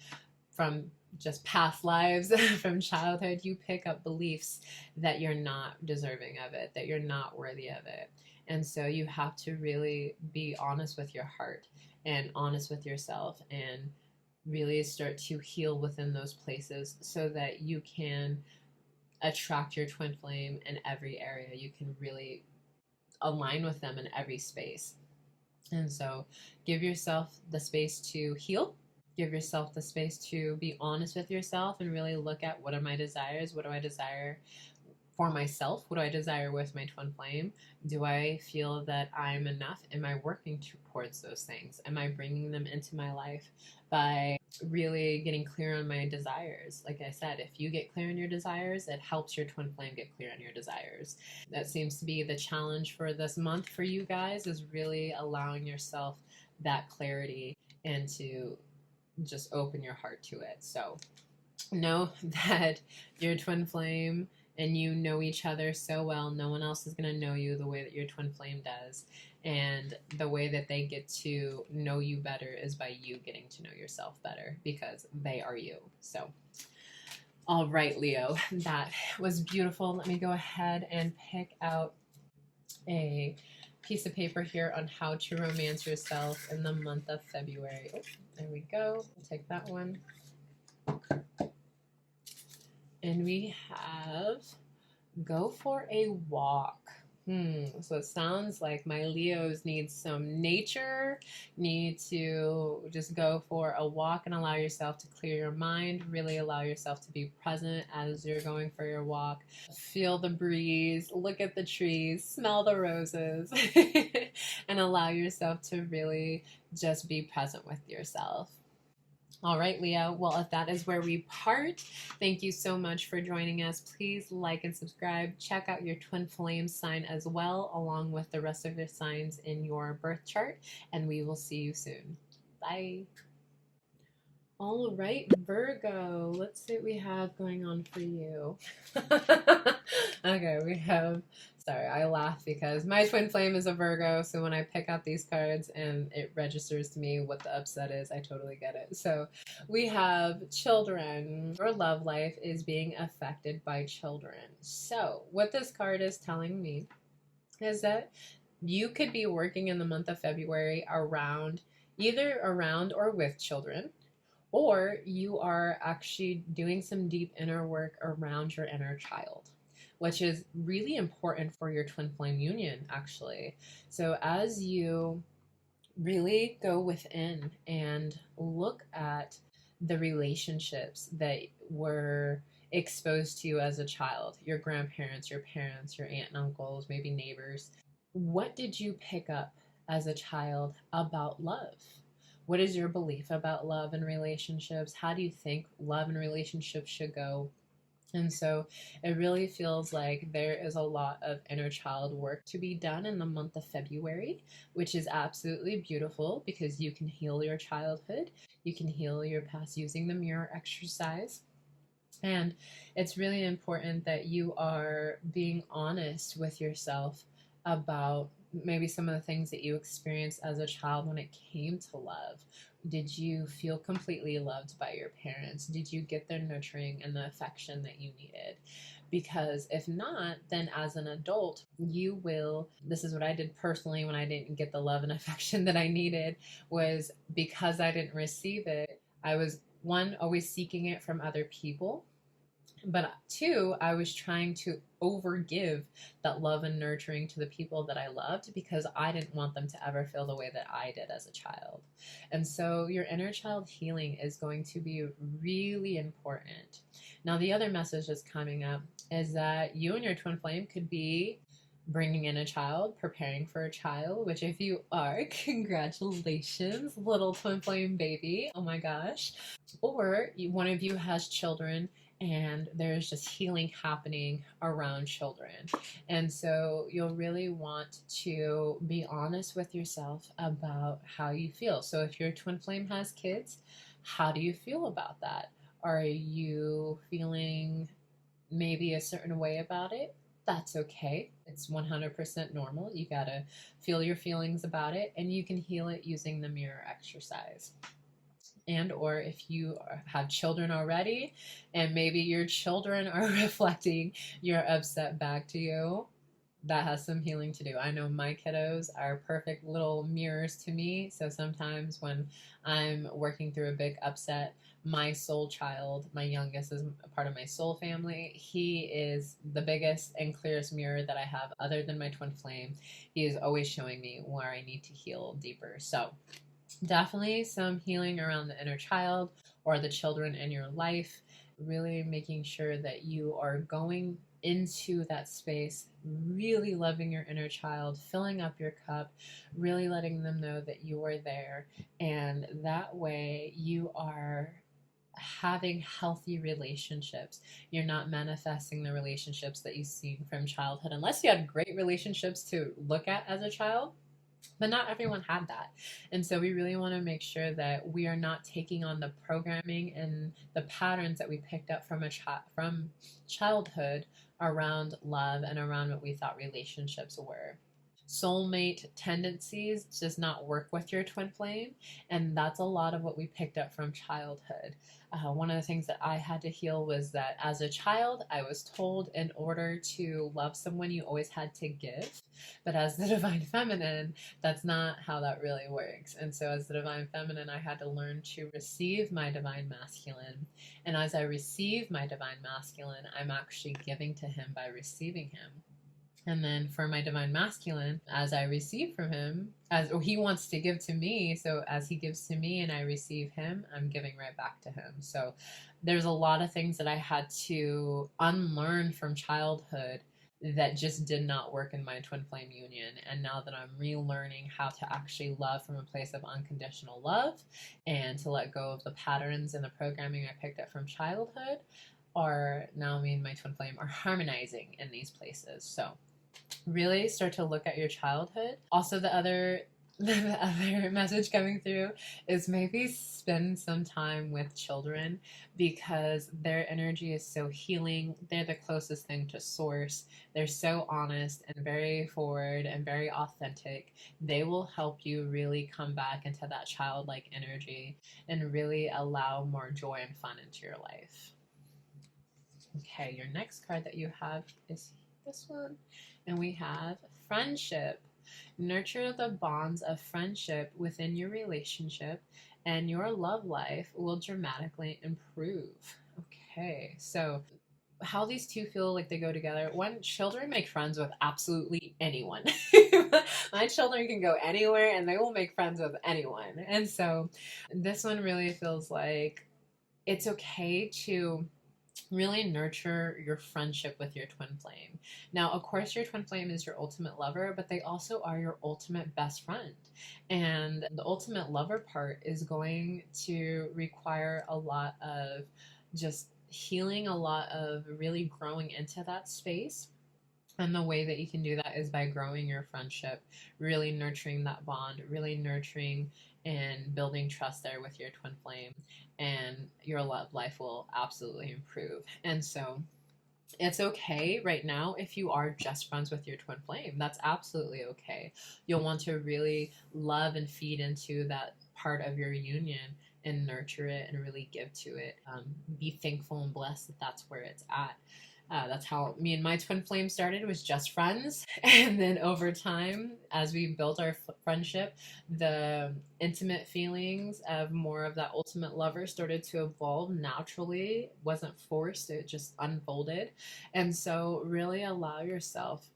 from just past lives, from childhood, you pick up beliefs that you're not deserving of it, that you're not worthy of it. And so you have to really be honest with your heart and honest with yourself and really start to heal within those places so that you can attract your twin flame in every area. You can really align with them in every space. And so give yourself the space to heal. Give yourself the space to be honest with yourself and really look at, what are my desires? What do I desire for myself? What do I desire with my twin flame? Do I feel that I'm enough? Am I working towards those things? Am I bringing them into my life by really getting clear on my desires? Like I said, if you get clear on your desires, it helps your twin flame get clear on your desires. That seems to be the challenge for this month for you guys, is really allowing yourself that clarity and to just open your heart to it. So know that your twin flame and you know each other so well. No one else is going to know you the way that your twin flame does. And the way that they get to know you better is by you getting to know yourself better, because they are you. So, all right, Leo, that was beautiful. Let me go ahead and pick out a piece of paper here on how to romance yourself in the month of February. Oh, there we go. I'll take that one. And we have go for a walk. So it sounds like my Leos need some nature, need to just go for a walk and allow yourself to clear your mind, really allow yourself to be present as you're going for your walk. Feel the breeze, look at the trees, smell the roses, and allow yourself to really just be present with yourself. All right, Leo. Well, if that is where we part, thank you so much for joining us. Please like and subscribe. Check out your twin flame sign as well, along with the rest of the signs in your birth chart, and we will see you soon. Bye. All right, Virgo, let's see what we have going on for you. Okay, we have, sorry, I laugh because my twin flame is a Virgo, so when I pick out these cards and it registers to me what the upset is, I totally get it. So we have children. Your love life is being affected by children. So what this card is telling me is that you could be working in the month of February either around or with children, or you are actually doing some deep inner work around your inner child, which is really important for your twin flame union, actually. So as you really go within and look at the relationships that were exposed to you as a child, your grandparents, your parents, your aunt and uncles, maybe neighbors, what did you pick up as a child about love? What is your belief about love and relationships? How do you think love and relationships should go? And so it really feels like there is a lot of inner child work to be done in the month of February, which is absolutely beautiful because you can heal your childhood. You can heal your past using the mirror exercise. And it's really important that you are being honest with yourself about maybe some of the things that you experienced as a child when it came to love. Did you feel completely loved by your parents? Did you get their nurturing and the affection that you needed? Because if not, then as an adult, you will. This is what I did personally when I didn't get the love and affection that I needed, was because I didn't receive it. I was, one, always seeking it from other people, but two, I was trying to overgive that love and nurturing to the people that I loved because I didn't want them to ever feel the way that I did as a child. And so your inner child healing is going to be really important. Now, the other message that's coming up is that you and your twin flame could be bringing in a child, preparing for a child, which if you are, congratulations, little twin flame baby. Oh my gosh. Or one of you has children and there's just healing happening around children. And so you'll really want to be honest with yourself about how you feel. So if your twin flame has kids, how do you feel about that? Are you feeling maybe a certain way about it? That's okay. It's 100% normal. You gotta feel your feelings about it, and you can heal it using the mirror exercise. And or if you have children already and maybe your children are reflecting your upset back to you, that has some healing to do. I know my kiddos are perfect little mirrors to me. So sometimes when I'm working through a big upset, my soul child, my youngest, is a part of my soul family. He is the biggest and clearest mirror that I have other than my twin flame. He is always showing me where I need to heal deeper. So definitely some healing around the inner child or the children in your life, really making sure that you are going into that space, really loving your inner child, filling up your cup, really letting them know that you are there. And that way you are having healthy relationships. You're not manifesting the relationships that you've seen from childhood, unless you had great relationships to look at as a child. But not everyone had that. And so we really want to make sure that we are not taking on the programming and the patterns that we picked up from from childhood around love and around what we thought relationships were. Soulmate tendencies does not work with your twin flame, and that's a lot of what we picked up from childhood. One of the things that I had to heal was that as a child, I was told in order to love someone, you always had to give. But as the divine feminine, that's not how that really works. And so as the divine feminine, I had to learn to receive my divine masculine. And as I receive my divine masculine, I'm actually giving to him by receiving him. And then for my divine masculine, as I receive from him, as he wants to give to me, so as he gives to me and I receive him, I'm giving right back to him. So there's a lot of things that I had to unlearn from childhood that just did not work in my twin flame union. And now that I'm relearning how to actually love from a place of unconditional love and to let go of the patterns and the programming I picked up from childhood, are now me and my twin flame are harmonizing in these places. So really start to look at your childhood. Also, the other message coming through is maybe spend some time with children because their energy is so healing. They're the closest thing to source. They're so honest and very forward and very authentic. They will help you really come back into that childlike energy and really allow more joy and fun into your life. Okay, your next card that you have is this one. And we have friendship. Nurture the bonds of friendship within your relationship, and your love life will dramatically improve. Okay, so how these two feel like they go together. One, children make friends with absolutely anyone. My children can go anywhere and they will make friends with anyone. And so this one really feels like it's okay to really nurture your friendship with your twin flame. Now, of course, your twin flame is your ultimate lover, but they also are your ultimate best friend. And the ultimate lover part is going to require a lot of just healing, a lot of really growing into that space. And the way that you can do that is by growing your friendship, really nurturing that bond, really nurturing and building trust there with your twin flame, and your love life will absolutely improve. And so it's okay right now if you are just friends with your twin flame. That's absolutely okay. You'll want to really love and feed into that part of your union and nurture it and really give to it. Be thankful and blessed that that's where it's at. That's how me and my twin flame started, was just friends. And then over time, as we built our friendship, the intimate feelings of more of that ultimate lover started to evolve naturally. It wasn't forced, it just unfolded. And so really allow yourself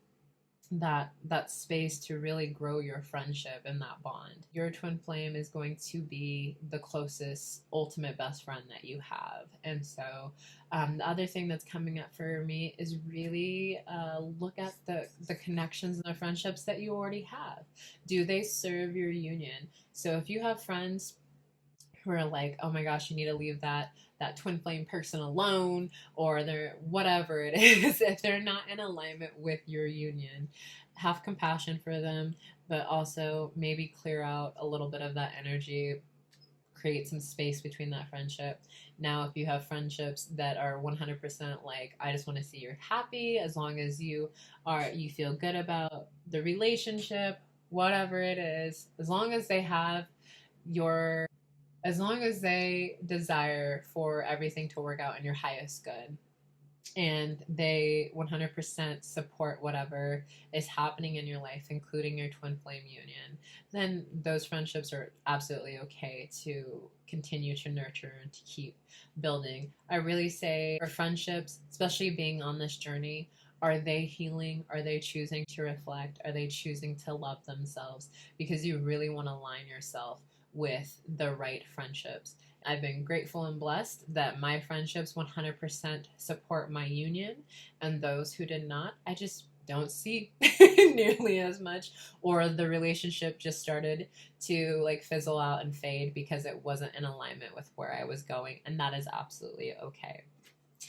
that space to really grow your friendship and that bond. Your twin flame is going to be the closest ultimate best friend that you have. And so the other thing that's coming up for me is really look at the connections and the friendships that you already have. Do they serve your union? So if you have friends who are like, oh my gosh, you need to leave that twin flame person alone, or they're whatever it is, if they're not in alignment with your union, have compassion for them, but also maybe clear out a little bit of that energy, create some space between that friendship. Now, if you have friendships that are 100% like, I just want to see you're happy, as long as you feel good about the relationship, whatever it is, as long as they have your as long as they desire for everything to work out in your highest good, and they 100% support whatever is happening in your life, including your twin flame union, then those friendships are absolutely okay to continue to nurture and to keep building. I really say for friendships, especially being on this journey, are they healing? Are they choosing to reflect? Are they choosing to love themselves? Because you really want to align yourself with the right friendships. I've been grateful and blessed that my friendships 100% support my union, and those who did not, I just don't see nearly as much, or the relationship just started to like fizzle out and fade because it wasn't in alignment with where I was going, and that is absolutely okay.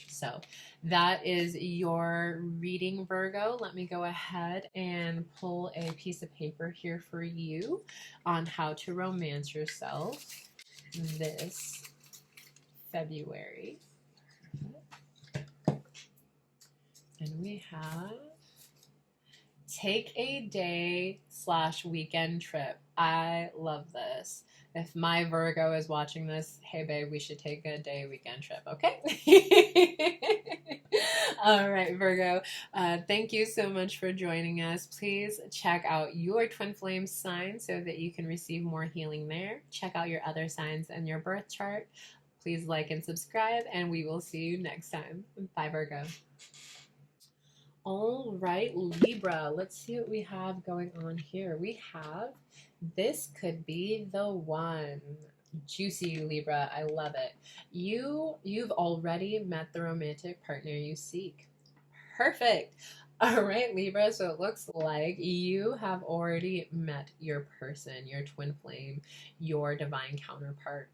So that is your reading, Virgo. Let me go ahead and pull a piece of paper here for you on how to romance yourself this February. And we have take a day / weekend trip. I love this. If my Virgo is watching this, hey babe, we should take a day weekend trip, okay? All right, Virgo. Thank you so much for joining us. Please check out your twin flame sign so that you can receive more healing there. Check out your other signs and your birth chart. Please like and subscribe, and we will see you next time. Bye, Virgo. All right, Libra, let's see what we have going on here. We have, this could be the one. Juicy, Libra, I love it. You've already met the romantic partner you seek. Perfect. All right, Libra, so it looks like you have already met your person, your twin flame, your divine counterpart.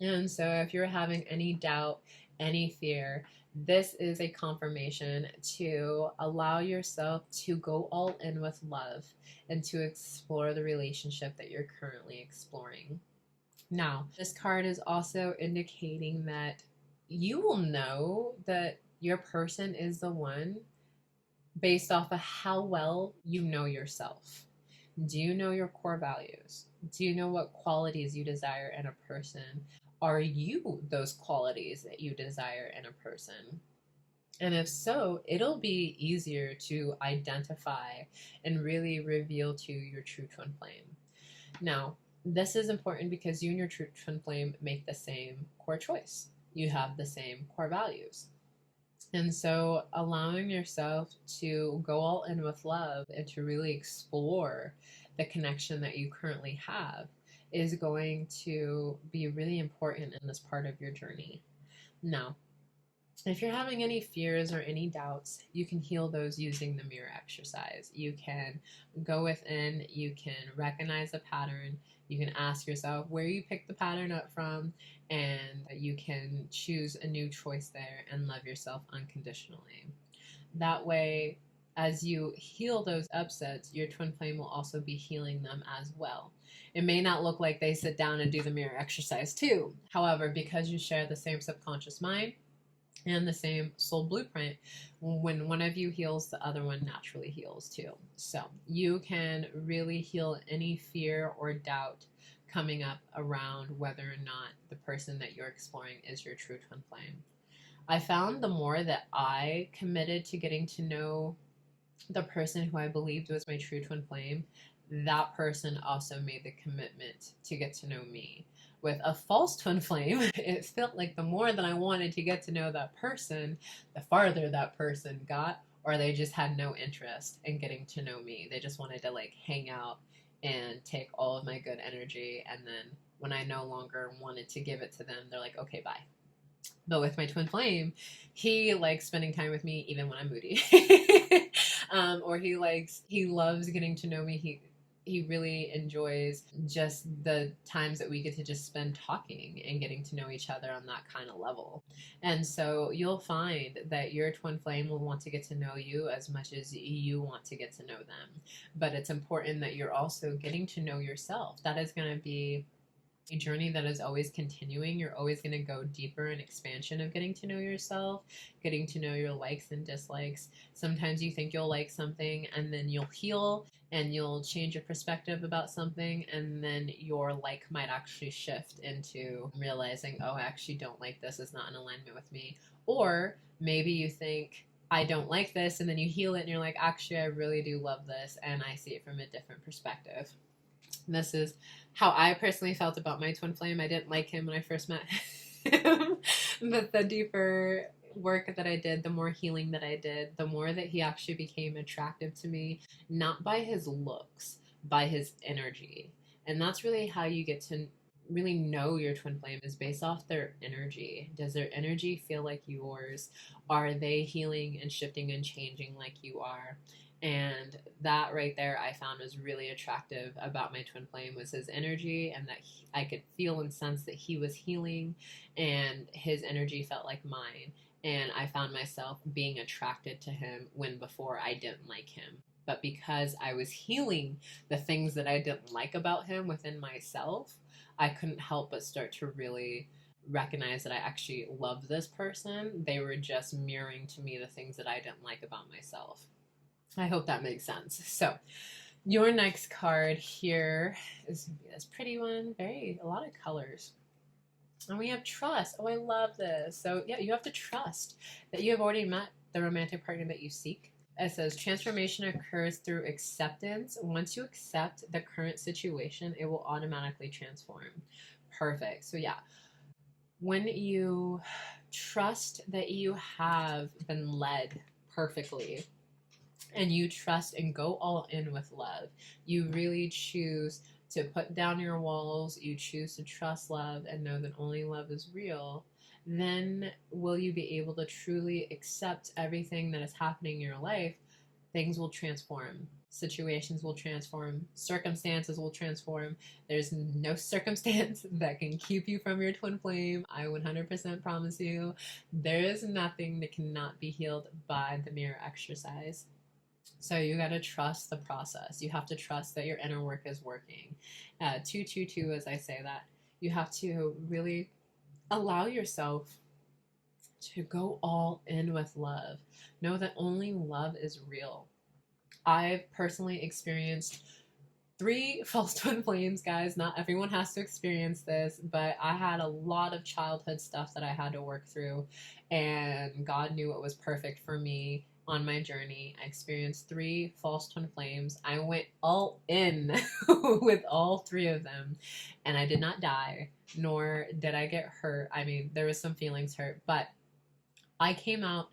And so if you're having any doubt, any fear, this is a confirmation to allow yourself to go all in with love and to explore the relationship that you're currently exploring. Now, this card is also indicating that you will know that your person is the one based off of how well you know yourself. Do you know your core values? Do you know what qualities you desire in a person? Are you those qualities that you desire in a person? And if so, it'll be easier to identify and really reveal to your true twin flame. Now, this is important because you and your true twin flame make the same core choice. You have the same core values. And so allowing yourself to go all in with love and to really explore the connection that you currently have is going to be really important in this part of your journey. Now, if you're having any fears or any doubts, you can heal those using the mirror exercise. You can go within, you can recognize a pattern, you can ask yourself where you picked the pattern up from, and you can choose a new choice there and love yourself unconditionally. That way, as you heal those upsets, your twin flame will also be healing them as well. It may not look like they sit down and do the mirror exercise too. However, because you share the same subconscious mind and the same soul blueprint, when one of you heals, the other one naturally heals too. So you can really heal any fear or doubt coming up around whether or not the person that you're exploring is your true twin flame. I found the more that I committed to getting to know the person who I believed was my true twin flame, that person also made the commitment to get to know me. With a false twin flame, it felt like the more that I wanted to get to know that person, the farther that person got, or they just had no interest in getting to know me. They just wanted to like hang out and take all of my good energy, and then when I no longer wanted to give it to them, they're like, okay, bye. But with my twin flame, he likes spending time with me even when I'm moody. Or he loves getting to know me. He really enjoys just the times that we get to just spend talking and getting to know each other on that kind of level. And so you'll find that your twin flame will want to get to know you as much as you want to get to know them. But it's important that you're also getting to know yourself. That is going to be a journey that is always continuing. You're always going to go deeper in expansion of getting to know yourself, getting to know your likes and dislikes. Sometimes you think you'll like something and then you'll heal and you'll change your perspective about something, and then your like might actually shift into realizing, oh, I actually don't like this. It's not in alignment with me. Or maybe you think, I don't like this, and then you heal it and you're like, actually, I really do love this, and I see it from a different perspective. This is how I personally felt about my twin flame. I didn't like him when I first met him, but the deeper work that I did, the more healing that I did, the more that he actually became attractive to me, not by his looks, by his energy. And that's really how you get to really know your twin flame, is based off their energy. Does their energy feel like yours? Are they healing and shifting and changing like you are? And that right there I found was really attractive about my twin flame, was his energy, and that I could feel and sense that he was healing and his energy felt like mine. And I found myself being attracted to him when before I didn't like him. But because I was healing the things that I didn't like about him within myself, I couldn't help but start to really recognize that I actually loved this person. They were just mirroring to me the things that I didn't like about myself. I hope that makes sense. So your next card here is going to be this pretty one. A lot of colors. And we have trust. Oh, I love this. So yeah, you have to trust that you have already met the romantic partner that you seek. It says transformation occurs through acceptance. Once you accept the current situation, it will automatically transform. Perfect. So yeah, when you trust that you have been led perfectly, and you trust and go all in with love, you really choose to put down your walls, you choose to trust love and know that only love is real, then will you be able to truly accept everything that is happening in your life. Things will transform. Situations will transform. Circumstances will transform. There's no circumstance that can keep you from your twin flame. I 100% promise you. There is nothing that cannot be healed by the mirror exercise. So you got to trust the process. You have to trust that your inner work is working. 222, as I say that, you have to really allow yourself to go all in with love. Know that only love is real. I've personally experienced 3 false twin flames, guys. Not everyone has to experience this, but I had a lot of childhood stuff that I had to work through, and God knew what was perfect for me on my journey. I experienced 3 false twin flames. I went all in with all 3 of them, and I did not die, nor did I get hurt. I mean, there was some feelings hurt, but I came out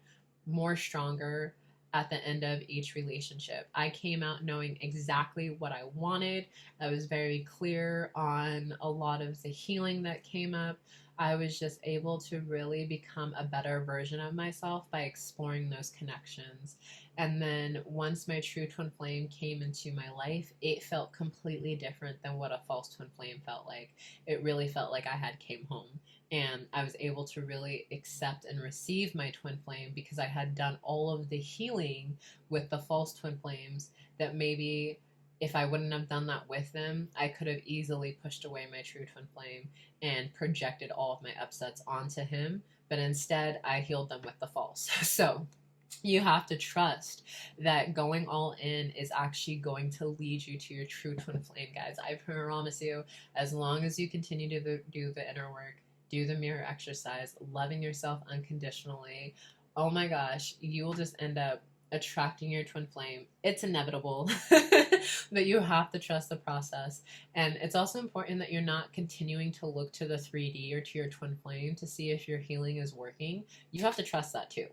more stronger at the end of each relationship. I came out knowing exactly what I wanted. I was very clear on a lot of the healing that came up. I was just able to really become a better version of myself by exploring those connections. And then once my true twin flame came into my life, it felt completely different than what a false twin flame felt like. It really felt like I had came home, and I was able to really accept and receive my twin flame because I had done all of the healing with the false twin flames that maybe if I wouldn't have done that with them, I could have easily pushed away my true twin flame and projected all of my upsets onto him. But instead, I healed them with the false. So you have to trust that going all in is actually going to lead you to your true twin flame, guys. I promise you, as long as you continue to do the inner work, do the mirror exercise, loving yourself unconditionally, oh my gosh, you will just end up attracting your twin flame. It's inevitable, but you have to trust the process. And it's also important that you're not continuing to look to the 3D or to your twin flame to see if your healing is working. You have to trust that too.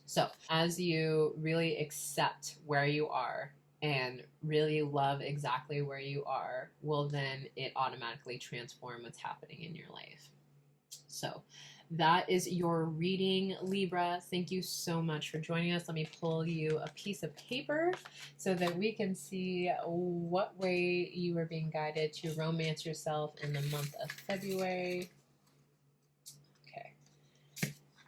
So as you really accept where you are and really love exactly where you are, well, then it automatically transforms what's happening in your life. So that is your reading, Libra. Thank you so much for joining us. Let me pull you a piece of paper so that we can see what way you are being guided to romance yourself in the month of February.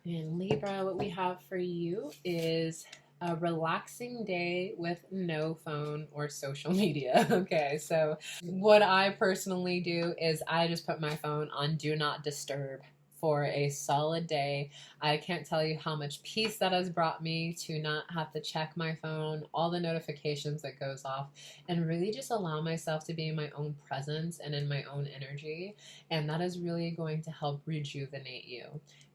And Libra, what we have for you is a relaxing day with no phone or social media. Okay, so what I personally do is I just put my phone on do not disturb for a solid day. I can't tell you how much peace that has brought me to not have to check my phone, all the notifications that goes off, and really just allow myself to be in my own presence and in my own energy. And that is really going to help rejuvenate you.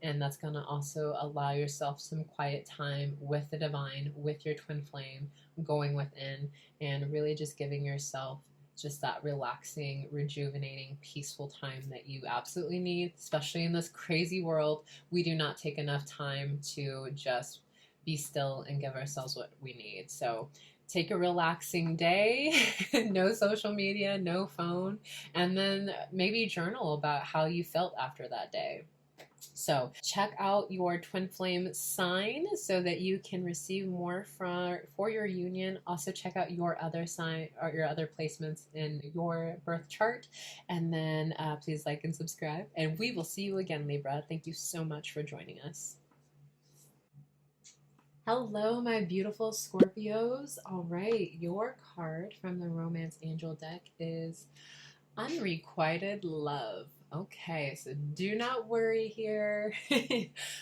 And that's going to also allow yourself some quiet time with the divine, with your twin flame, going within, and really just giving yourself just that relaxing, rejuvenating, peaceful time that you absolutely need, especially in this crazy world. We do not take enough time to just be still and give ourselves what we need. So take a relaxing day, no social media, no phone, and then maybe journal about how you felt after that day. So check out your twin flame sign so that you can receive more for your union. Also check out your other sign or your other placements in your birth chart. And then please like and subscribe. And we will see you again, Libra. Thank you so much for joining us. Hello, my beautiful Scorpios. All right, your card from the Romance Angel deck is Unrequited Love. Okay, so do not worry here.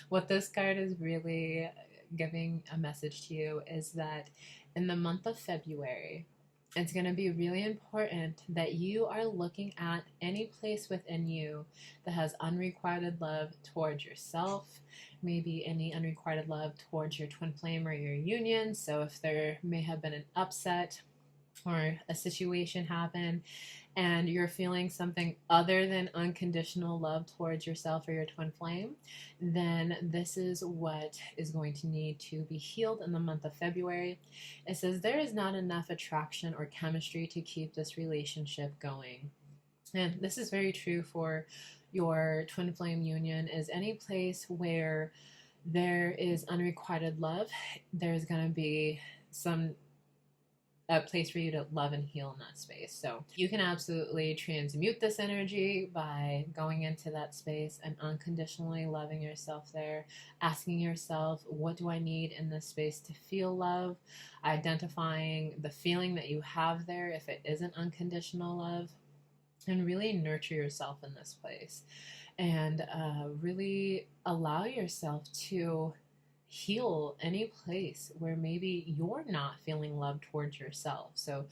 What this card is really giving a message to you is that in the month of February, it's going to be really important that you are looking at any place within you that has unrequited love towards yourself, maybe any unrequited love towards your twin flame or your union. So if there may have been an upset or a situation happen and you're feeling something other than unconditional love towards yourself or your twin flame, then this is what is going to need to be healed in the month of February. It says there is not enough attraction or chemistry to keep this relationship going. And this is very true for your twin flame union. Is any place where there is unrequited love, there's going to be a place for you to love and heal in that space. So you can absolutely transmute this energy by going into that space and unconditionally loving yourself there, asking yourself, what do I need in this space to feel love? Identifying the feeling that you have there if it isn't unconditional love, and really nurture yourself in this place. And really allow yourself to heal any place where maybe you're not feeling love towards yourself. So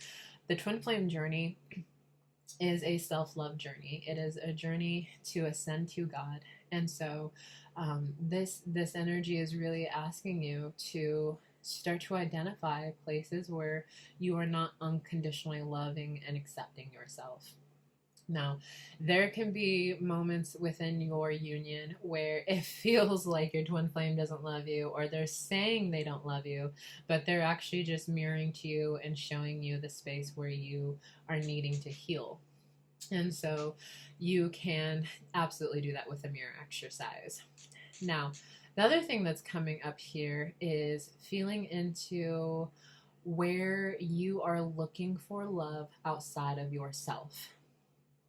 the twin flame journey is a self-love journey. It is a journey to ascend to God. And so this energy is really asking you to start to identify places where you are not unconditionally loving and accepting yourself. Now, there can be moments within your union where it feels like your twin flame doesn't love you, or they're saying they don't love you, but they're actually just mirroring to you and showing you the space where you are needing to heal. And so you can absolutely do that with a mirror exercise. Now, The other thing that's coming up here is feeling into where you are looking for love outside of yourself.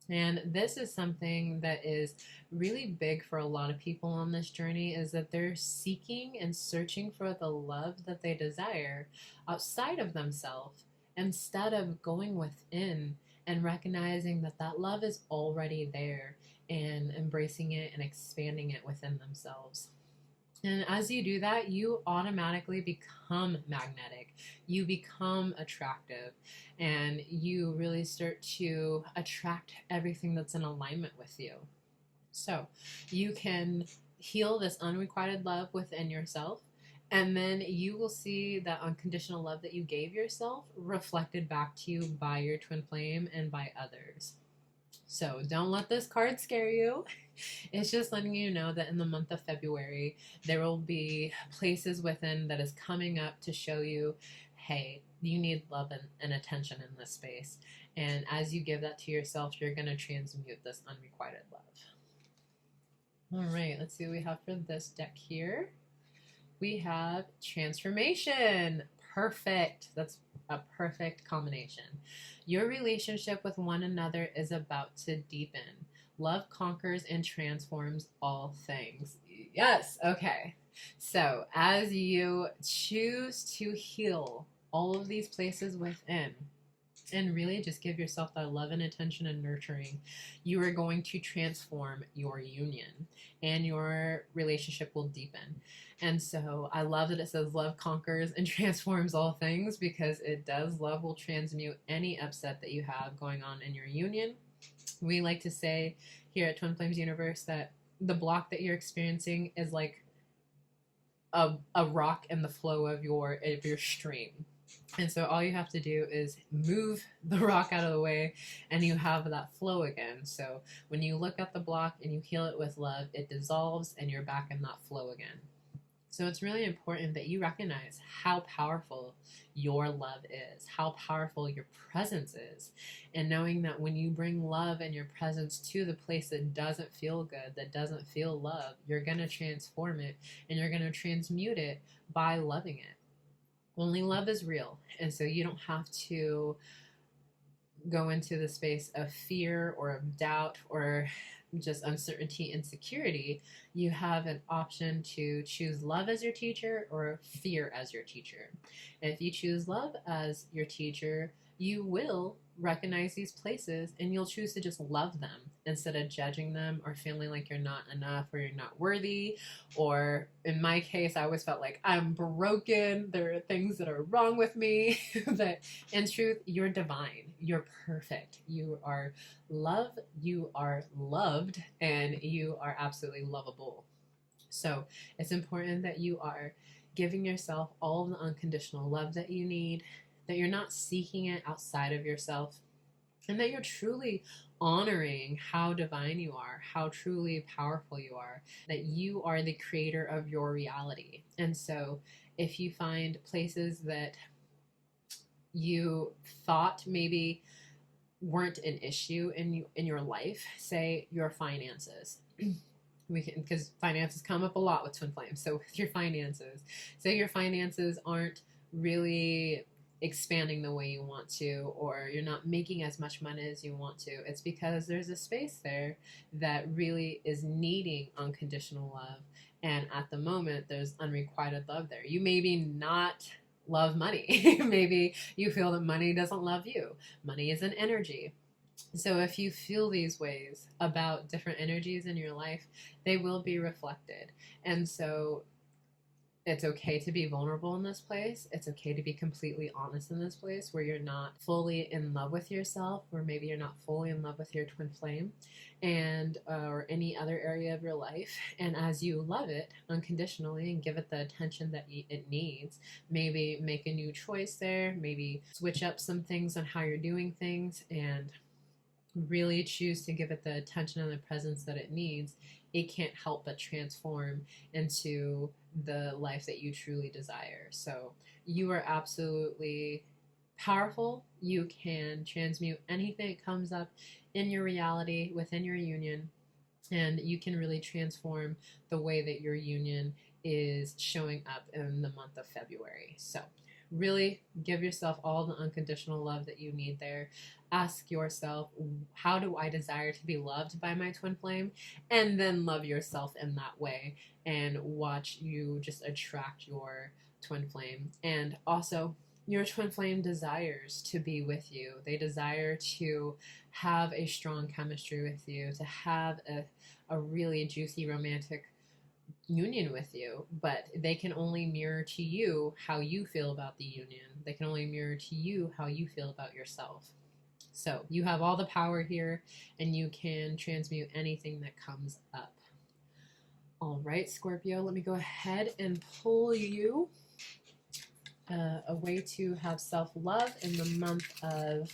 And this is something that is really big for a lot of people on this journey, is that they're seeking and searching for the love that they desire outside of themselves instead of going within and recognizing that that love is already there and embracing it and expanding it within themselves. And as you do that, you automatically become magnetic. You become attractive, and you really start to attract everything that's in alignment with you. So you can heal this unrequited love within yourself, and then you will see that unconditional love that you gave yourself reflected back to you by your twin flame and by others. So don't let this card scare you. It's just letting you know that in the month of February, there will be places within that is coming up to show you, hey, you need love and attention in this space. And as you give that to yourself, you're going to transmute this unrequited love. All right, let's see what we have for this deck here. We have transformation. Perfect. That's a perfect combination. Your relationship with one another is about to deepen. Love conquers and transforms all things. Yes. Okay. So as you choose to heal all of these places within, and really just give yourself that love and attention and nurturing, you are going to transform your union and your relationship will deepen. And so I love that it says love conquers and transforms all things, because it does. Love will transmute any upset that you have going on in your union. We like to say here at Twin Flames Universe that the block that you're experiencing is like a rock in the flow of your stream. And so all you have to do is move the rock out of the way and you have that flow again. So when you look at the block and you heal it with love, it dissolves and you're back in that flow again. So it's really important that you recognize how powerful your love is, how powerful your presence is, and knowing that when you bring love and your presence to the place that doesn't feel good, that doesn't feel love, you're going to transform it and you're going to transmute it by loving it. Only love is real, and so you don't have to go into the space of fear or of doubt or just uncertainty, insecurity. You have an option to choose love as your teacher or fear as your teacher. And if you choose love as your teacher, you will recognize these places and you'll choose to just love them instead of judging them or feeling like you're not enough or you're not worthy. Or in my case, I always felt like I'm broken. There are things that are wrong with me. But in truth, you're divine. You're perfect. You are love. You are loved, and you are absolutely lovable. So it's important that you are giving yourself all of the unconditional love that you need, that you're not seeking it outside of yourself, and that you're truly honoring how divine you are, how truly powerful you are, that you are the creator of your reality. And so if you find places that you thought maybe weren't an issue in your life, say your finances, because finances come up a lot with twin flames. So with your finances, say your finances aren't really expanding the way you want to, or you're not making as much money as you want to, it's because there's a space there that really is needing unconditional love. And at the moment, there's unrequited love there. You maybe not love money. Maybe you feel that money doesn't love you. Money is an energy. So if you feel these ways about different energies in your life, they will be reflected. And so it's okay to be vulnerable in this place. It's okay to be completely honest in this place where you're not fully in love with yourself, or maybe you're not fully in love with your twin flame and or any other area of your life. And as you love it unconditionally and give it the attention that it needs, maybe make a new choice there, maybe switch up some things on how you're doing things, and really choose to give it the attention and the presence that it needs, it can't help but transform into the life that you truly desire. So you are absolutely powerful. You can transmute anything that comes up in your reality within your union, and you can really transform the way that your union is showing up in the month of February. So really give yourself all the unconditional love that you need there. Ask yourself, how do I desire to be loved by my twin flame? And then love yourself in that way, and watch you just attract your twin flame. And also, your twin flame desires to be with you. They desire to have a strong chemistry with you, to have a really juicy romantic union with you, but they can only mirror to you how you feel about the union. They can only mirror to you how you feel about yourself. So you have all the power here, and you can transmute anything that comes up. All right, Scorpio, let me go ahead and pull you a way to have self-love in the month of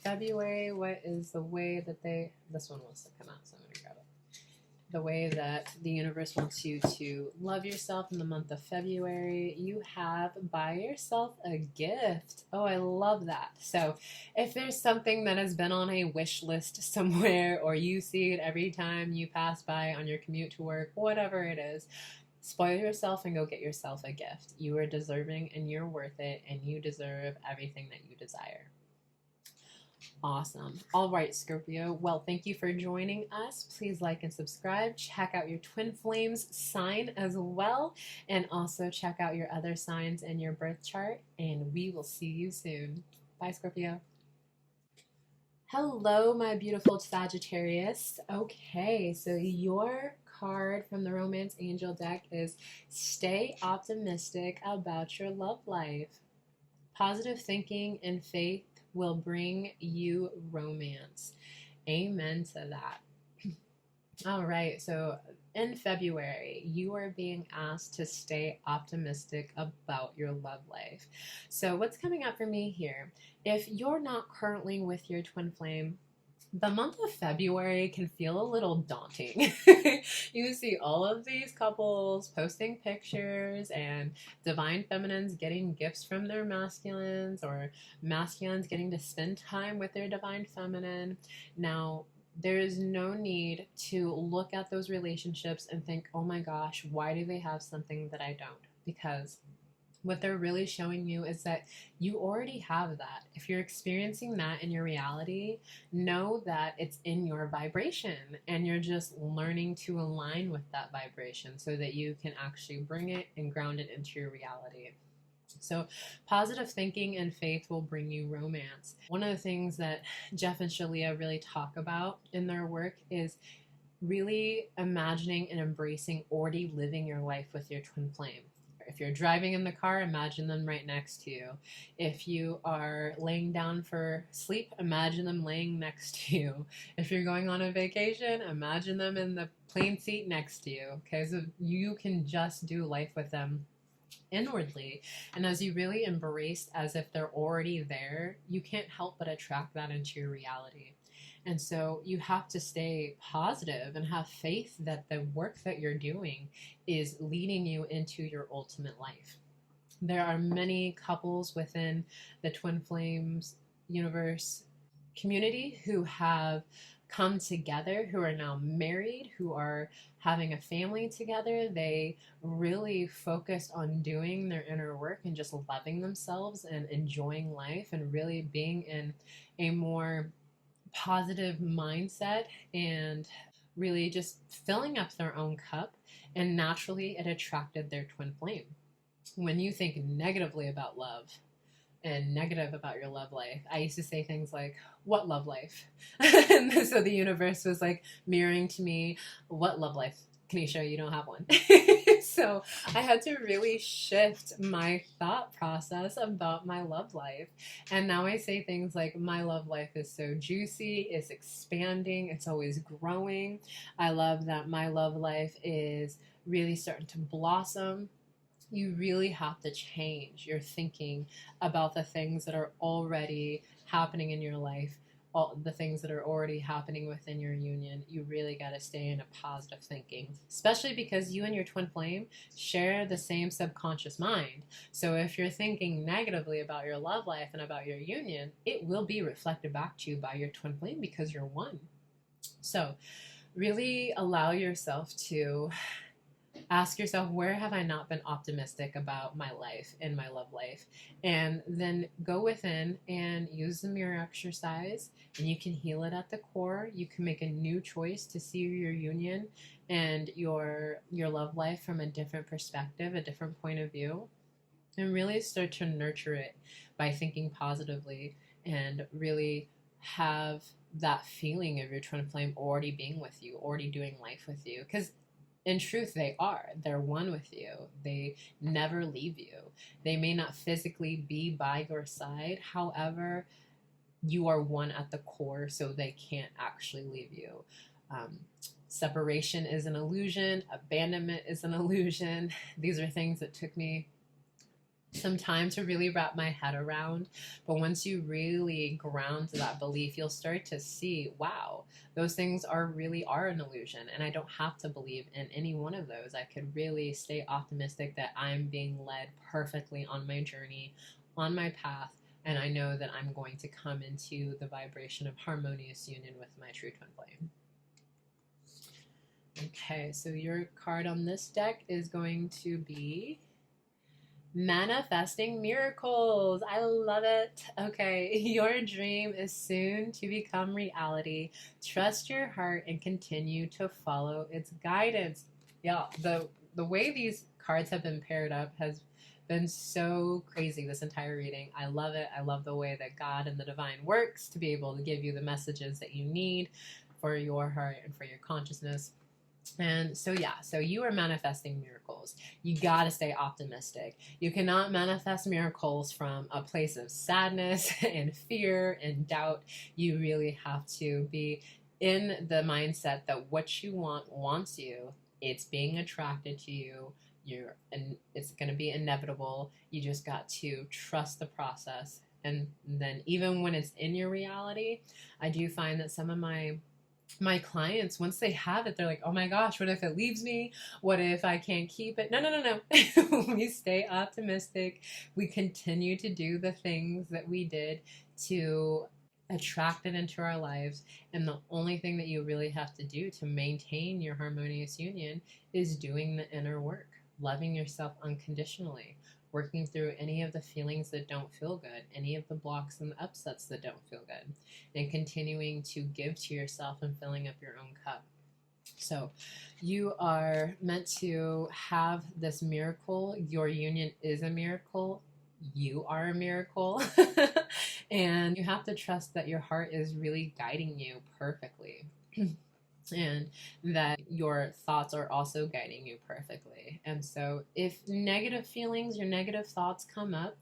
February. What is the way that this one wants to come out, so I'm going to grab it. The way that the universe wants you to love yourself in the month of February. You have buy yourself a gift. Oh, I love that. So if there's something that has been on a wish list somewhere, or you see it every time you pass by on your commute to work, whatever it is, spoil yourself and go get yourself a gift. You are deserving and you're worth it, and you deserve everything that you desire. Awesome. All right, Scorpio. Well, thank you for joining us. Please like and subscribe. Check out your twin flames sign as well, and also check out your other signs in your birth chart, and we will see you soon. Bye, Scorpio. Hello, my beautiful Sagittarius. Okay, so your card from the Romance Angel deck is stay optimistic about your love life. Positive thinking and faith will bring you romance. Amen to that. All right, so in February, you are being asked to stay optimistic about your love life. So what's coming up for me here? If you're not currently with your twin flame, the month of February can feel a little daunting. You see all of these couples posting pictures, and divine feminines getting gifts from their masculines, or masculines getting to spend time with their divine feminine. Now, there is no need to look at those relationships and think, oh my gosh, why do they have something that I don't? Because what they're really showing you is that you already have that. If you're experiencing that in your reality, know that it's in your vibration, and you're just learning to align with that vibration so that you can actually bring it and ground it into your reality. So positive thinking and faith will bring you romance. One of the things that Jeff and Shalia really talk about in their work is really imagining and embracing already living your life with your twin flame. If you're driving in the car, imagine them right next to you. If you are laying down for sleep, imagine them laying next to you. If you're going on a vacation, imagine them in the plane seat next to you. Okay, so you can just do life with them inwardly. And as you really embrace as if they're already there, you can't help but attract that into your reality. And so you have to stay positive and have faith that the work that you're doing is leading you into your ultimate life. There are many couples within the Twin Flames universe community who have come together, who are now married, who are having a family together. They really focused on doing their inner work and just loving themselves and enjoying life, and really being in a more positive mindset, and really just filling up their own cup, and naturally it attracted their twin flame. When you think negatively about love and negative about your love life, I used to say things like, what love life? And so the universe was like mirroring to me, what love life? Kanisha, you don't have one. So I had to really shift my thought process about my love life. And now I say things like, my love life is so juicy, it's expanding, it's always growing. I love that my love life is really starting to blossom. You really have to change your thinking about the things that are already happening in your life, all the things that are already happening within your union. You really got to stay in a positive thinking, especially because you and your twin flame share the same subconscious mind. So if you're thinking negatively about your love life and about your union, it will be reflected back to you by your twin flame, because you're one. So really allow yourself to Ask yourself, where have I not been optimistic about my life and my love life? And then go within and use the mirror exercise, and you can heal it at the core. You can make a new choice to see your union and your love life from a different perspective, a different point of view, and really start to nurture it by thinking positively and really have that feeling of your twin flame already being with you, already doing life with you. Because in truth, they're one with you. They never leave you. They may not physically be by your side. However, you are one at the core, so they can't actually leave you. Separation is an illusion. Abandonment is an illusion. These are things that took me some time to really wrap my head around, but once you really ground to that belief, you'll start to see, wow, those things really are an illusion, and I don't have to believe in any one of those. I could really stay optimistic that I'm being led perfectly on my journey, on my path, and I know that I'm going to come into the vibration of harmonious union with my true twin flame. Okay, so your card on this deck is going to be Manifesting Miracles. I love it. Okay, your dream is soon to become reality. Trust your heart and continue to follow its guidance. Yeah, the way these cards have been paired up has been so crazy this entire reading. I love it. I love the way that God and the divine works to be able to give you the messages that you need for your heart and for your consciousness. And so, yeah, so you are manifesting miracles. You got to stay optimistic. You cannot manifest miracles from a place of sadness and fear and doubt. You really have to be in the mindset that what you want wants you. It's being attracted to you. And it's going to be inevitable. You just got to trust the process. And then even when it's in your reality, I do find that some of my clients, once they have it, they're like, oh my gosh, what if it leaves me? What if I can't keep it? No. We stay optimistic. We continue to do the things that we did to attract it into our lives. And the only thing that you really have to do to maintain your harmonious union is doing the inner work, loving yourself unconditionally, working through any of the feelings that don't feel good, any of the blocks and the upsets that don't feel good, and continuing to give to yourself and filling up your own cup. So you are meant to have this miracle. Your union is a miracle. You are a miracle. And you have to trust that your heart is really guiding you perfectly. And that your thoughts are also guiding you perfectly. And so if negative feelings, your negative thoughts come up,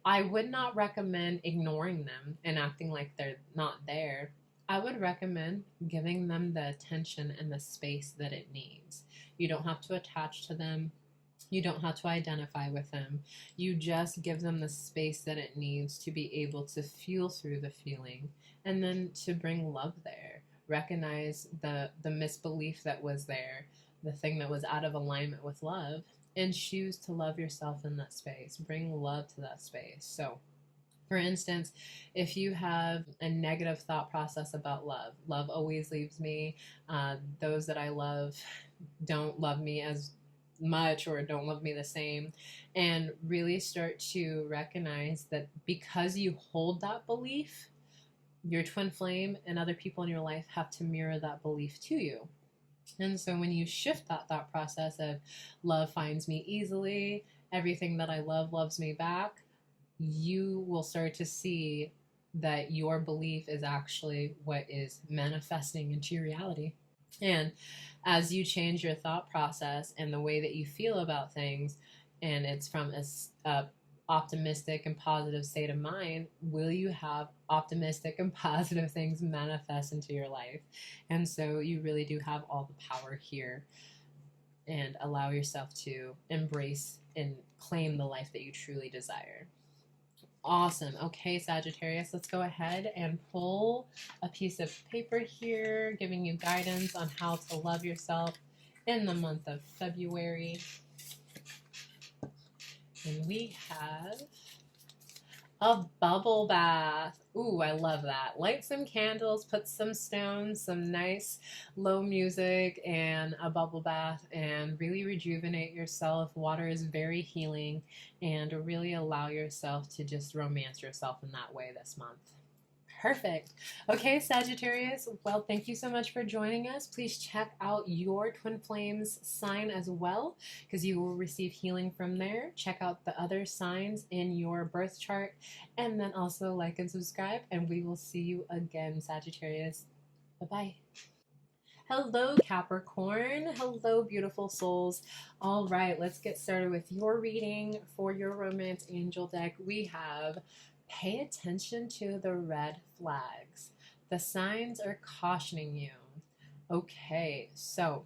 I would not recommend ignoring them and acting like they're not there. I would recommend giving them the attention and the space that it needs. You don't have to attach to them. You don't have to identify with them. You just give them the space that it needs to be able to feel through the feeling and then to bring love there. Recognize the misbelief that was there, the thing that was out of alignment with love, and choose to love yourself in that space. Bring love to that space. So, for instance, if you have a negative thought process about love always leaves me, those that I love don't love me as much or don't love me the same, and really start to recognize that because you hold that belief, your twin flame and other people in your life have to mirror that belief to you. And so when you shift that thought process of love finds me easily, everything that I love loves me back, you will start to see that your belief is actually what is manifesting into your reality. And as you change your thought process and the way that you feel about things, and it's from a optimistic and positive state of mind, will you have optimistic and positive things manifest into your life? And so you really do have all the power here, and allow yourself to embrace and claim the life that you truly desire. Awesome. Okay, Sagittarius, let's go ahead and pull a piece of paper here, giving you guidance on how to love yourself in the month of February. And we have A bubble bath. Ooh, I love that. Light some candles, put some stones, some nice low music, and a bubble bath, and really rejuvenate yourself. Water is very healing, and really allow yourself to just romance yourself in that way this month. Perfect. Okay, Sagittarius. Well, thank you so much for joining us. Please check out your twin flames sign as well, because you will receive healing from there. Check out the other signs in your birth chart, and then also like and subscribe. And we will see you again, Sagittarius. Bye bye. Hello, Capricorn. Hello, beautiful souls. All right, let's get started with your reading for your romance angel deck. We have pay attention to the red flags. The signs are cautioning you. Okay, so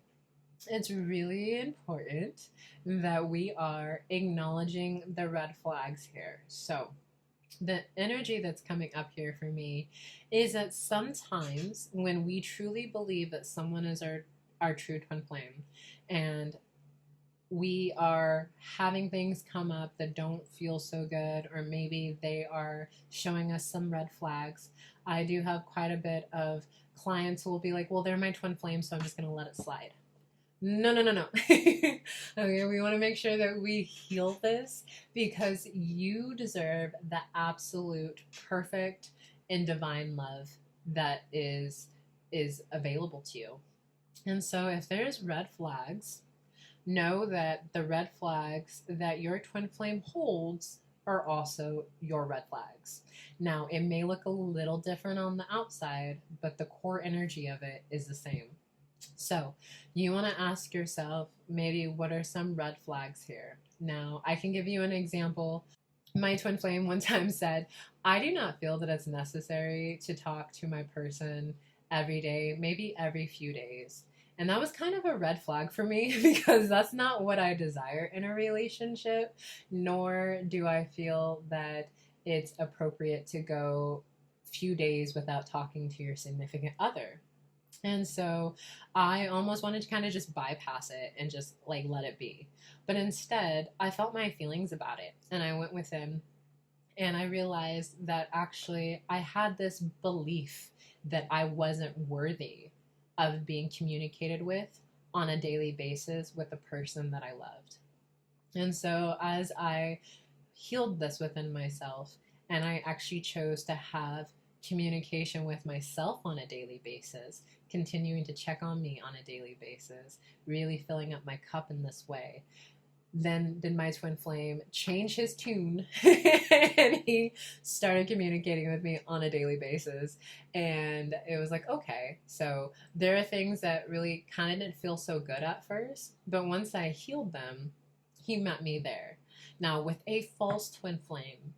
it's really important that we are acknowledging the red flags here. So the energy that's coming up here for me is that sometimes when we truly believe that someone is our true twin flame, and we are having things come up that don't feel so good, or maybe they are showing us some red flags. I do have quite a bit of clients who will be like, well, they're my twin flame, so I'm just going to let it slide. No, no, no, no. Okay, we want to make sure that we heal this, because you deserve the absolute perfect and divine love that is available to you. And so if there's red flags, know that the red flags that your twin flame holds are also your red flags. Now, it may look a little different on the outside, but the core energy of it is the same. So you want to ask yourself, maybe, what are some red flags here? Now, I can give you an example. My twin flame one time said, I do not feel that it's necessary to talk to my person every day, maybe every few days. And that was kind of a red flag for me, because that's not what I desire in a relationship, nor do I feel that it's appropriate to go few days without talking to your significant other. And so I almost wanted to kind of just bypass it and just like let it be. But instead, I felt my feelings about it, and I went with him, and I realized that actually I had this belief that I wasn't worthy of being communicated with on a daily basis with the person that I loved. And so as I healed this within myself, and I actually chose to have communication with myself on a daily basis, continuing to check on me on a daily basis, really filling up my cup in this way, then did my twin flame change his tune and he started communicating with me on a daily basis. And it was like, okay, so there are things that really kind of didn't feel so good at first, but once I healed them, he met me there. Now, with a false twin flame,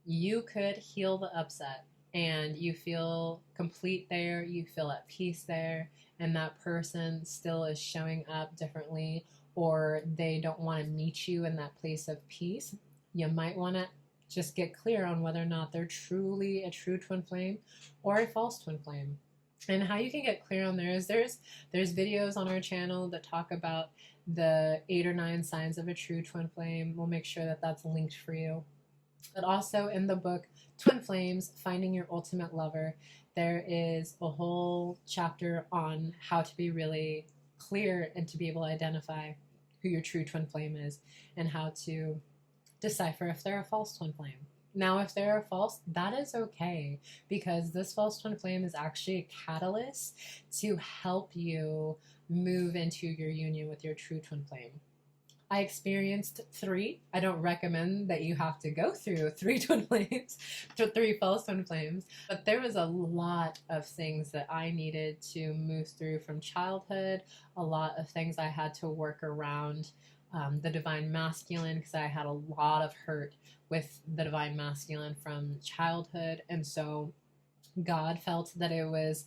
you could heal the upset and you feel complete there, you feel at peace there, and that person still is showing up differently, or they don't want to meet you in that place of peace. You might want to just get clear on whether or not they're truly a true twin flame or a false twin flame. And how you can get clear on there is there's videos on our channel that talk about the 8 or 9 signs of a true twin flame. We'll make sure that that's linked for you. But also in the book Twin Flames, Finding Your Ultimate Lover, there is a whole chapter on how to be really clear and to be able to identify who your true twin flame is, and how to decipher if they're a false twin flame. Now, if they're a false, that is okay, because this false twin flame is actually a catalyst to help you move into your union with your true twin flame. I experienced 3. I don't recommend that you have to go through 3 twin flames, 3 false twin flames, but there was a lot of things that I needed to move through from childhood, a lot of things I had to work around the divine masculine, because I had a lot of hurt with the divine masculine from childhood. And so God felt that it was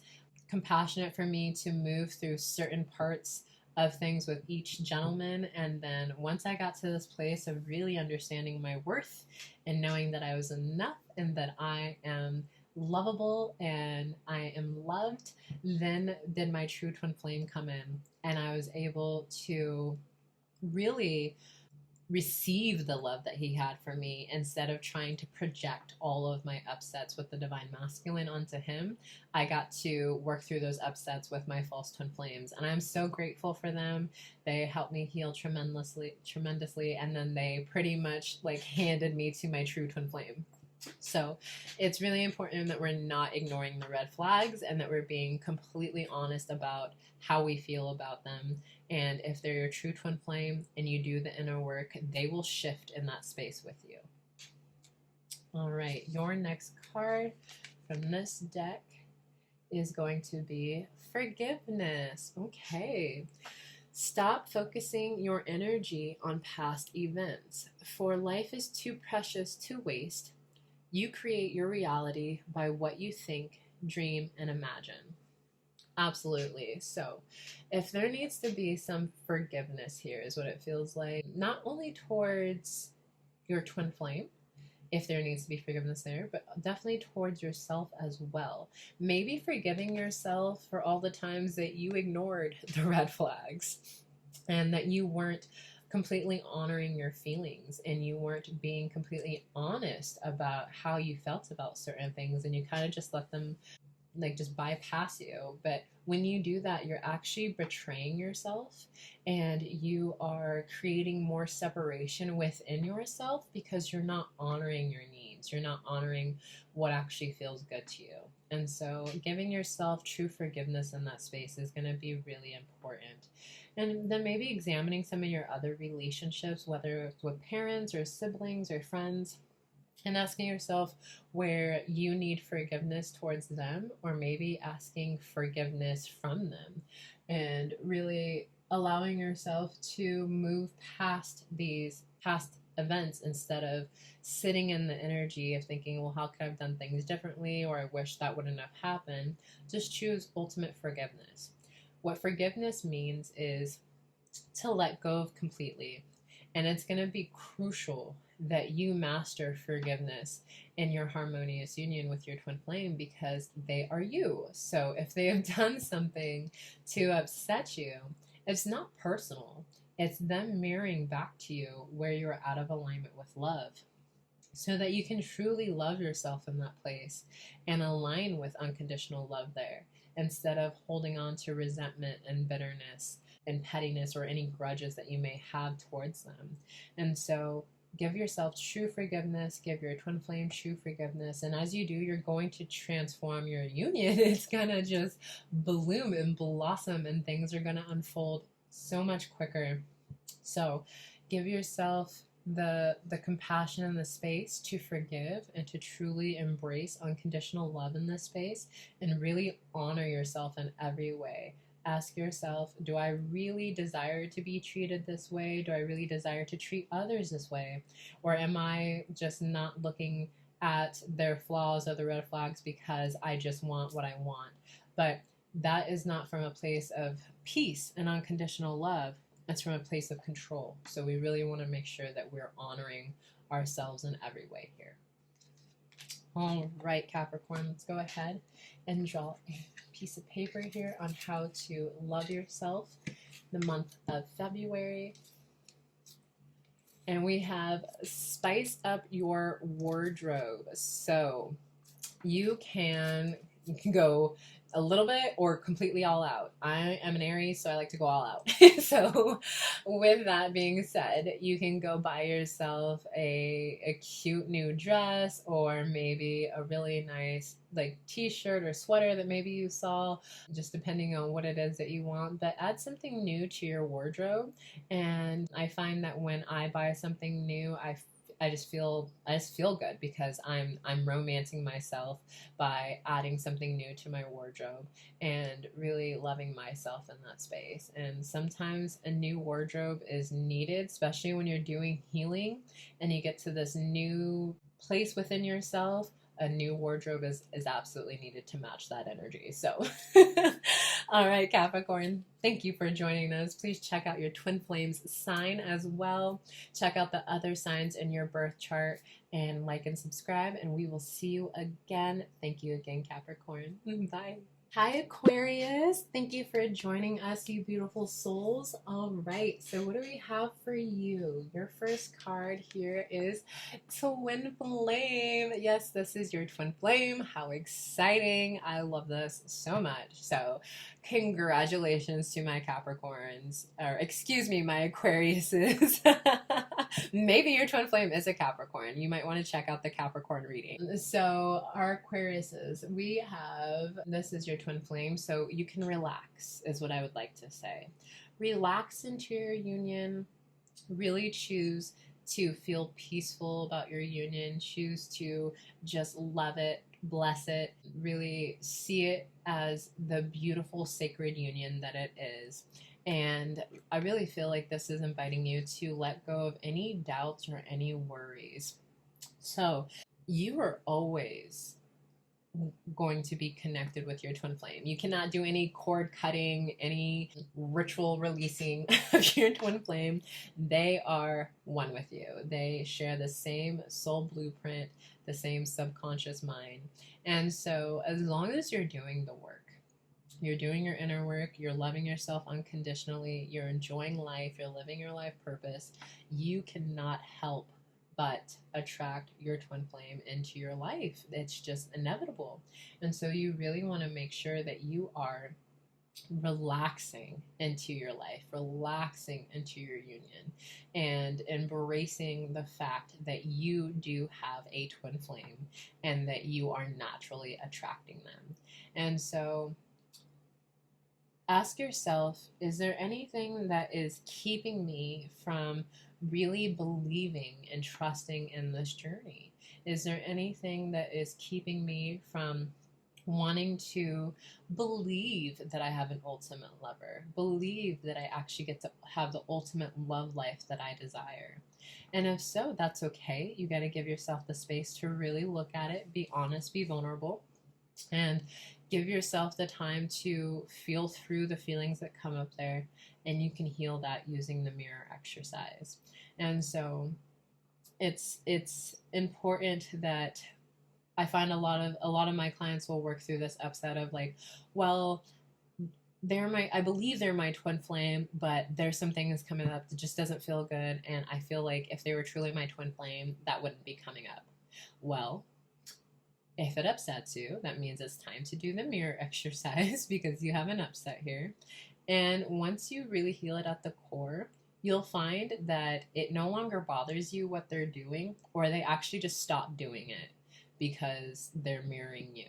compassionate for me to move through certain parts of things with each gentleman. And then once I got to this place of really understanding my worth and knowing that I was enough and that I am lovable and I am loved, then did my true twin flame come in, and I was able to really receive the love that he had for me instead of trying to project all of my upsets with the divine masculine onto him. I got to work through those upsets with my false twin flames, and I'm so grateful for them. They helped me heal tremendously, and then they pretty much like handed me to my true twin flame. So it's really important that we're not ignoring the red flags and that we're being completely honest about how we feel about them. And if they're your true twin flame and you do the inner work, they will shift in that space with you. All right, your next card from this deck is going to be forgiveness. Okay. Stop focusing your energy on past events, for life is too precious to waste. You create your reality by what you think, dream, and imagine. Absolutely. So if there needs to be some forgiveness here is what it feels like, not only towards your twin flame, if there needs to be forgiveness there, but definitely towards yourself as well. Maybe forgiving yourself for all the times that you ignored the red flags and that you weren't completely honoring your feelings and you weren't being completely honest about how you felt about certain things, and you kind of just let them like just bypass you. But when you do that, you're actually betraying yourself and you are creating more separation within yourself because you're not honoring your needs. You're not honoring what actually feels good to you. And so giving yourself true forgiveness in that space is going to be really important. And then maybe examining some of your other relationships, whether it's with parents or siblings or friends, and asking yourself where you need forgiveness towards them, or maybe asking forgiveness from them, and really allowing yourself to move past these past events instead of sitting in the energy of thinking, well, how could I have done things differently, or I wish that wouldn't have happened. Just choose ultimate forgiveness. What forgiveness means is to let go of completely. And it's going to be crucial that you master forgiveness in your harmonious union with your twin flame because they are you. So if they have done something to upset you, it's not personal. It's them mirroring back to you where you're out of alignment with love, so that you can truly love yourself in that place and align with unconditional love there, instead of holding on to resentment and bitterness and pettiness or any grudges that you may have towards them. And so give yourself true forgiveness, give your twin flame true forgiveness, and as you do, you're going to transform your union. It's gonna just bloom and blossom, and things are gonna unfold so much quicker. So give yourself the compassion and the space to forgive and to truly embrace unconditional love in this space, and really honor yourself in every way. Ask yourself, do I really desire to be treated this way? Do I really desire to treat others this way? Or am I just not looking at their flaws or the red flags because I just want what I want? But that is not from a place of peace and unconditional love. It's from a place of control. So we really want to make sure that we're honoring ourselves in every way here. All right, Capricorn, let's go ahead and draw a piece of paper here on how to love yourself the month of February. And we have spice up your wardrobe. So you can go a little bit or completely all out. I am an Aries, so I like to go all out. So with that being said, you can go buy yourself a cute new dress, or maybe a really nice like t-shirt or sweater that maybe you saw, just depending on what it is that you want. But add something new to your wardrobe. And I find that when I buy something new, I just feel good because I'm romancing myself by adding something new to my wardrobe and really loving myself in that space. And sometimes a new wardrobe is needed, especially when you're doing healing and you get to this new place within yourself. A new wardrobe is absolutely needed to match that energy. So, all right, Capricorn, thank you for joining us. Please check out your twin flames sign as well. Check out the other signs in your birth chart and like and subscribe, and we will see you again. Thank you again, Capricorn. Bye. Hi, Aquarius. Thank you for joining us, you beautiful souls. All right, so what do we have for you? Your first card here is Twin Flame. Yes, this is your Twin Flame. How exciting. I love this so much. So, congratulations to my Capricorns, or excuse me, my Aquariuses. Maybe your Twin Flame is a Capricorn. You might want to check out the Capricorn reading. So, our Aquariuses, we have this is your Twin Flame, so you can relax, is what I would like to say. Relax into your union. Really choose to feel peaceful about your union. Choose to just love it, bless it, really see it as the beautiful sacred union that it is. And I really feel like this is inviting you to let go of any doubts or any worries. So you are always going to be connected with your twin flame. You cannot do any cord cutting, any ritual releasing of your twin flame. They are one with you. They share the same soul blueprint, the same subconscious mind. And so as long as you're doing the work, you're doing your inner work, you're loving yourself unconditionally, you're enjoying life, you're living your life purpose, you cannot help but attract your twin flame into your life. It's just inevitable. And so you really want to make sure that you are relaxing into your life, relaxing into your union, and embracing the fact that you do have a twin flame and that you are naturally attracting them. And so ask yourself, is there anything that is keeping me from really believing and trusting in this journey? Is there anything that is keeping me from wanting to believe that I have an ultimate lover, believe that I actually get to have the ultimate love life that I desire? And if so, that's okay. You got to give yourself the space to really look at it, be honest, be vulnerable, and give yourself the time to feel through the feelings that come up there, and you can heal that using the mirror exercise. And so it's important that I find a lot of my clients will work through this upset of like, well, I believe they're my twin flame, but there's some things coming up that just doesn't feel good, and I feel like if they were truly my twin flame, that wouldn't be coming up. Well, if it upsets you, that means it's time to do the mirror exercise because you have an upset here. And once you really heal it at the core, you'll find that it no longer bothers you what they're doing, or they actually just stop doing it because they're mirroring you.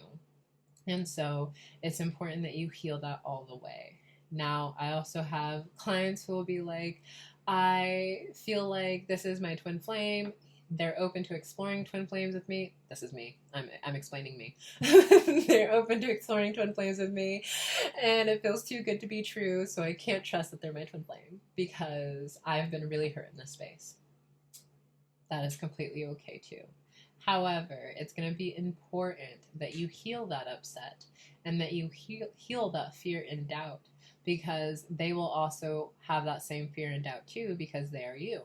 And so it's important that you heal that all the way. Now, I also have clients who will be like, I feel like this is my twin flame. They're open to exploring twin flames with me. This is me. I'm explaining me. They're open to exploring twin flames with me, and it feels too good to be true, so I can't trust that they're my twin flame because I've been really hurt in this space. That is completely okay too. However, it's going to be important that you heal that upset and that you heal that fear and doubt, because they will also have that same fear and doubt too because they are you.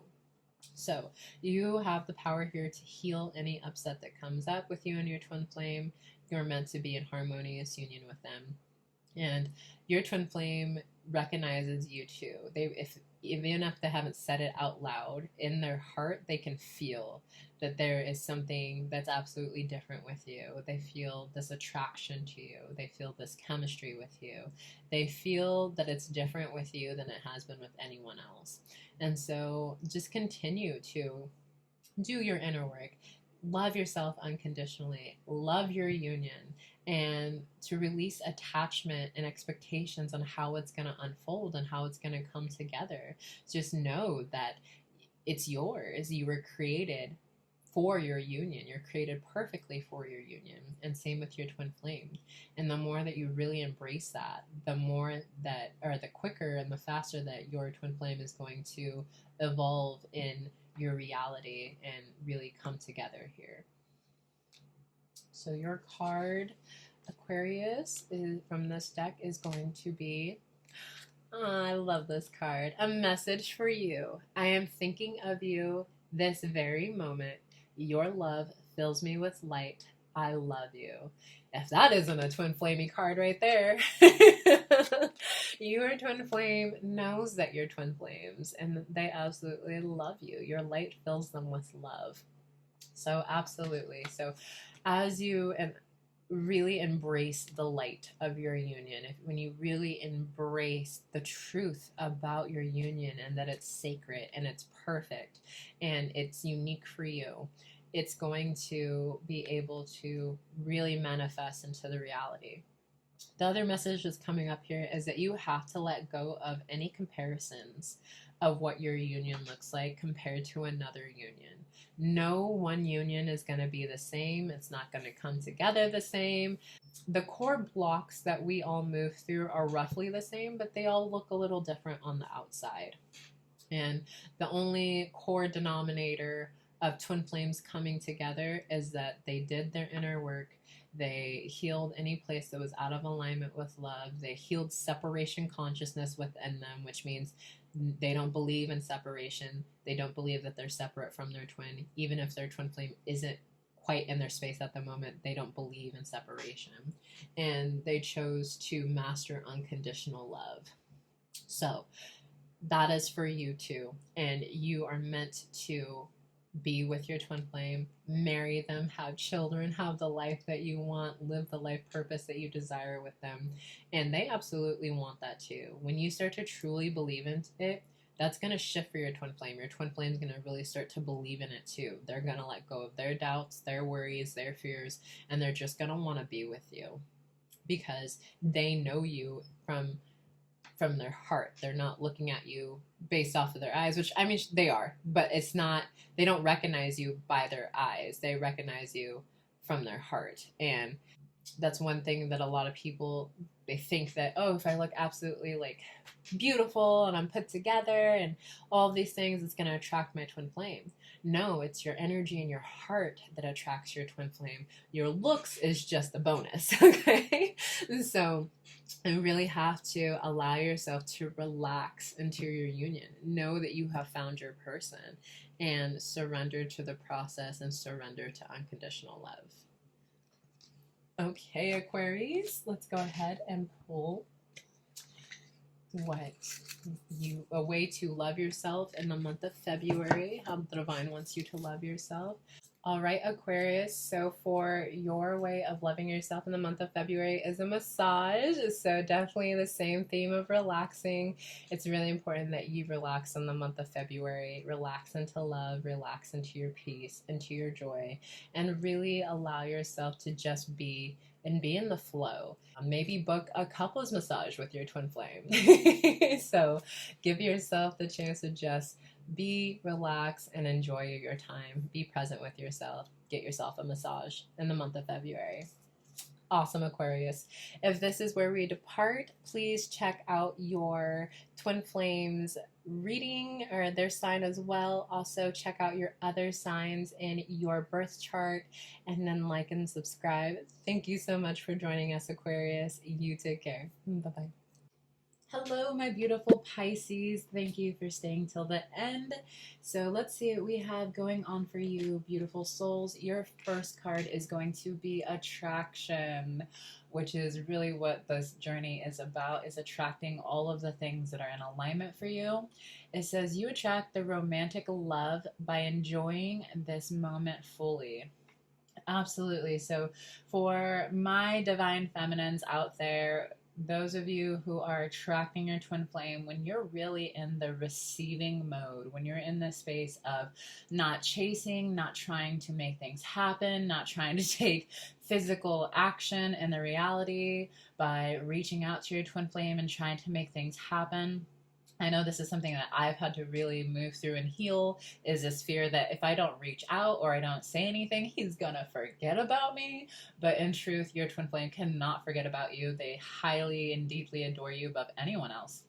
So you have the power here to heal any upset that comes up with you and your twin flame. You're meant to be in harmonious union with them. And your twin flame recognizes you too. Even if they haven't said it out loud, in their heart, they can feel that there is something that's absolutely different with you. They feel this attraction to you. They feel this chemistry with you. They feel that it's different with you than it has been with anyone else. And so just continue to do your inner work. Love yourself unconditionally. Love your union. And to release attachment and expectations on how it's going to unfold and how it's going to come together. Just know that it's yours. You were created for your union. You're created perfectly for your union. And same with your twin flame. And the more that you really embrace that, the more that, or the quicker and the faster that your twin flame is going to evolve in your reality and really come together here. So your card, Aquarius, from this deck is going to be, I love this card, a message for you. I am thinking of you this very moment. Your love fills me with light. I love you. If that isn't a twin flamey card right there, your twin flame knows that you're twin flames and they absolutely love you. Your light fills them with love. So absolutely. So as you really embrace the light of your union, when you really embrace the truth about your union and that it's sacred and it's perfect and it's unique for you, it's going to be able to really manifest into the reality. The other message that's coming up here is that you have to let go of any comparisons of what your union looks like compared to another union. No one union is going to be the same. It's not going to come together the same. The core blocks that we all move through are roughly the same, but they all look a little different on the outside. And the only core denominator of twin flames coming together is that they did their inner work. They healed any place that was out of alignment with love. They healed separation consciousness within them, which means they don't believe in separation. They don't believe that they're separate from their twin. Even if their twin flame isn't quite in their space at the moment, they don't believe in separation. And they chose to master unconditional love. So that is for you too. And you are meant to be with your twin flame, marry them, have children, have the life that you want, live the life purpose that you desire with them. And they absolutely want that too. When you start to truly believe in it, that's going to shift for your twin flame. Your twin flame is going to really start to believe in it too. They're going to let go of their doubts, their worries, their fears, and they're just going to want to be with you because they know you from their heart. They're not looking at you based off of their eyes, which I mean they are, but it's not, they don't recognize you by their eyes. They recognize you from their heart. And that's one thing that a lot of people, they think that, oh, if I look absolutely like beautiful and I'm put together and all of these things, it's going to attract my twin flame. No, it's your energy and your heart that attracts your twin flame. Your looks is just a bonus, okay? So you really have to allow yourself to relax into your union. Know that you have found your person and surrender to the process and surrender to unconditional love. Okay, Aquarius, let's go ahead and pull a way to love yourself in the month of February, how the divine wants you to love yourself. All right, Aquarius, so for your way of loving yourself in the month of February is a massage. So definitely the same theme of relaxing. It's really important that you relax in the month of February. Relax into love, relax into your peace, into your joy, and really allow yourself to just be and be in the flow. Maybe book a couples massage with your twin flame. So give yourself the chance to just be, relax, and enjoy your time. Be present with yourself. Get yourself a massage in the month of February. Awesome, Aquarius. If this is where we depart, please check out your twin flames reading or their sign as well. Also check out your other signs in your birth chart and then like and subscribe. Thank you so much for joining us, Aquarius. You take care. Bye-bye. Hello, my beautiful Pisces. Thank you for staying till the end. So let's see what we have going on for you, beautiful souls. Your first card is going to be attraction, which is really what this journey is about, is attracting all of the things that are in alignment for you. It says you attract the romantic love by enjoying this moment fully. Absolutely. So for my divine feminines out there, those of you who are attracting your twin flame, when you're really in the receiving mode, when you're in the space of not chasing, not trying to make things happen, not trying to take physical action in the reality by reaching out to your twin flame and trying to make things happen. I know this is something that I've had to really move through and heal, is this fear that if I don't reach out or I don't say anything, he's gonna forget about me. But in truth, your twin flame cannot forget about you. They highly and deeply adore you above anyone else.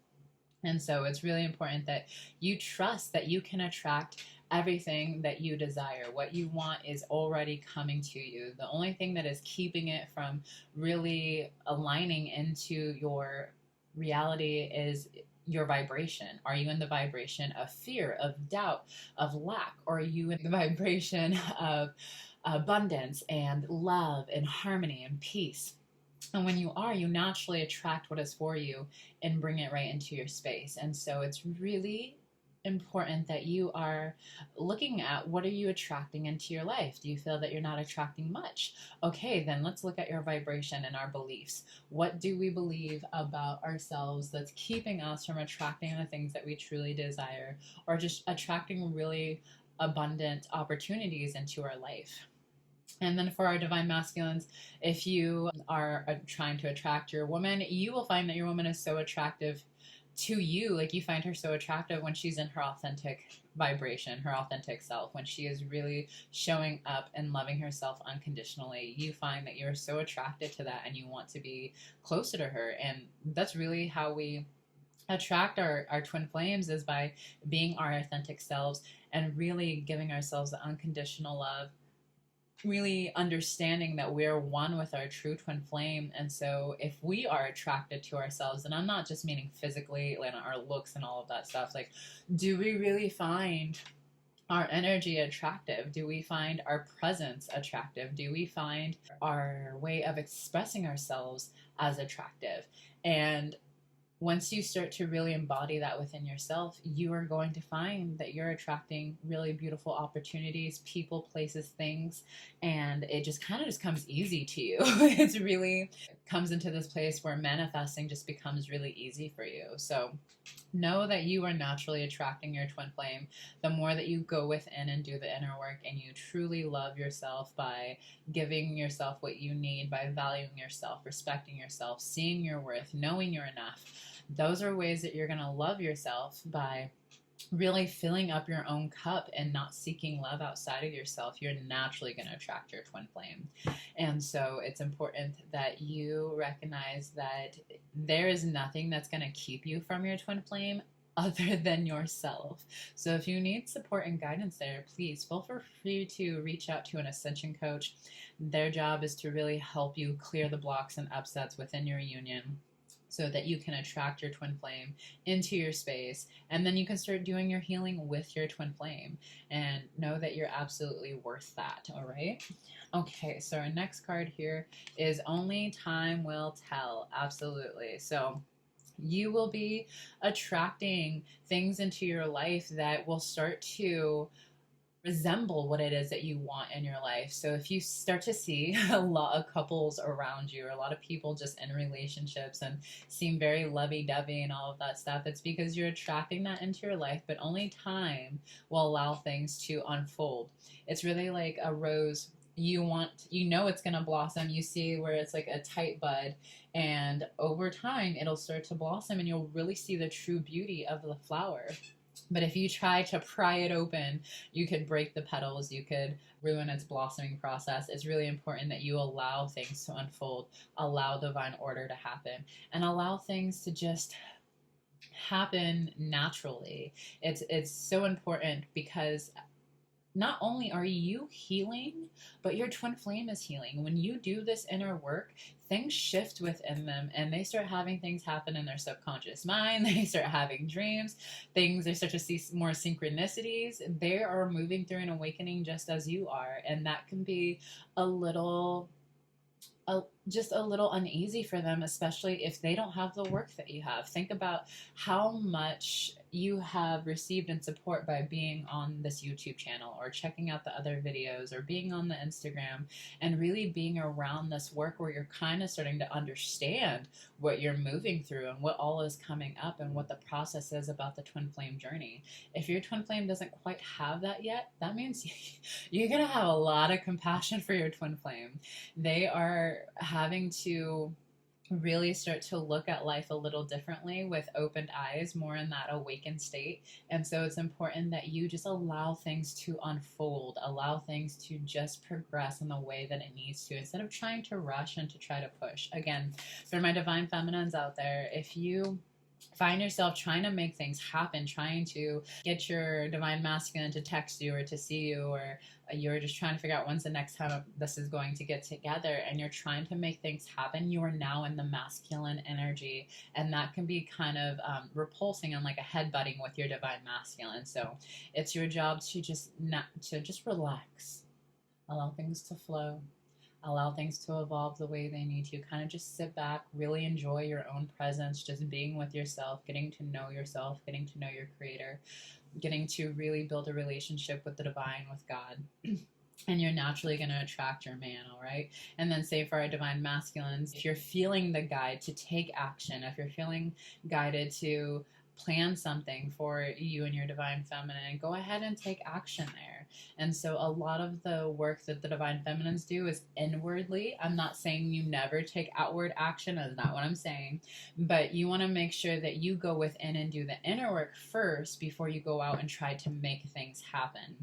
And so it's really important that you trust that you can attract everything that you desire. What you want is already coming to you. The only thing that is keeping it from really aligning into your reality is your vibration. Are you in the vibration of fear, of doubt, of lack? Or are you in the vibration of abundance and love and harmony and peace. And when you are, you naturally attract what is for you and bring it right into your space. And so it's really important that you are looking at what are you attracting into your life. Do you feel that you're not attracting much? Okay, then let's look at your vibration and our beliefs. What do we believe about ourselves that's keeping us from attracting the things that we truly desire, or just attracting really abundant opportunities into our life? And then for our divine masculines, if you are trying to attract your woman, you will find that your woman is so attractive to you. Like, you find her so attractive when she's in her authentic vibration, her authentic self, when she is really showing up and loving herself unconditionally. You find that you're so attracted to that and you want to be closer to her. And that's really how we attract our twin flames, is by being our authentic selves and really giving ourselves the unconditional love, really understanding that we're one with our true twin flame. And so if we are attracted to ourselves, and I'm not just meaning physically, like our looks and all of that stuff, like, do we really find our energy attractive? Do we find our presence attractive? Do we find our way of expressing ourselves as attractive? And once you start to really embody that within yourself, you are going to find that you're attracting really beautiful opportunities, people, places, things, and it just kind of just comes easy to you. It's really comes into this place where manifesting just becomes really easy for you. So know that you are naturally attracting your twin flame. The more that you go within and do the inner work and you truly love yourself by giving yourself what you need, by valuing yourself, respecting yourself, seeing your worth, knowing you're enough, those are ways that you're going to love yourself, by really filling up your own cup and not seeking love outside of yourself. You're naturally going to attract your twin flame. And so it's important that you recognize that there is nothing that's going to keep you from your twin flame other than yourself. So if you need support and guidance there, please feel free to reach out to an ascension coach. Their job is to really help you clear the blocks and upsets within your union, so that you can attract your twin flame into your space. And then you can start doing your healing with your twin flame, and know that you're absolutely worth that. All right. Okay. So our next card here is Only Time Will Tell. Absolutely. So you will be attracting things into your life that will start to resemble what it is that you want in your life. So if you start to see a lot of couples around you, or a lot of people just in relationships and seem very lovey-dovey and all of that stuff, it's because you're attracting that into your life, but only time will allow things to unfold. It's really like a rose. You know it's going to blossom. You see where it's like a tight bud, and over time it'll start to blossom and you'll really see the true beauty of the flower. But if you try to pry it open, you could break the petals, you could ruin its blossoming process. It's really important that you allow things to unfold, allow divine order to happen, and allow things to just happen naturally. It's so important, because not only are you healing, but your twin flame is healing. When you do this inner work, things shift within them and they start having things happen in their subconscious mind. They start having dreams, they start to see more synchronicities. They are moving through an awakening just as you are. And that can be just a little uneasy for them, especially if they don't have the work that you have. Think about how much you have received in support by being on this YouTube channel, or checking out the other videos, or being on the Instagram, and really being around this work where you're kind of starting to understand what you're moving through and what all is coming up and what the process is about the twin flame journey. If your twin flame doesn't quite have that yet, that means you're going to have a lot of compassion for your twin flame. They are having to really start to look at life a little differently, with opened eyes, more in that awakened state. And so it's important that you just allow things to unfold, allow things to just progress in the way that it needs to, instead of trying to rush and to try to push. Again, for my divine feminines out there, if you find yourself trying to make things happen, trying to get your divine masculine to text you or to see you, or you're just trying to figure out when's the next time this is going to get together, and you're trying to make things happen, you are now in the masculine energy, and that can be kind of repulsing and like a headbutting with your divine masculine. So it's your job to just relax. Allow things to flow. Allow things to evolve the way they need to. Kind of just sit back, really enjoy your own presence, just being with yourself, getting to know yourself, getting to know your creator, getting to really build a relationship with the divine, with God. And you're naturally going to attract your man, all right? And then say for our divine masculines, if you're feeling the guide to take action, if you're feeling guided to plan something for you and your divine feminine, go ahead and take action there. And so a lot of the work that the divine feminines do is inwardly. I'm not saying you never take outward action, that's not what I'm saying, but you want to make sure that you go within and do the inner work first before you go out and try to make things happen.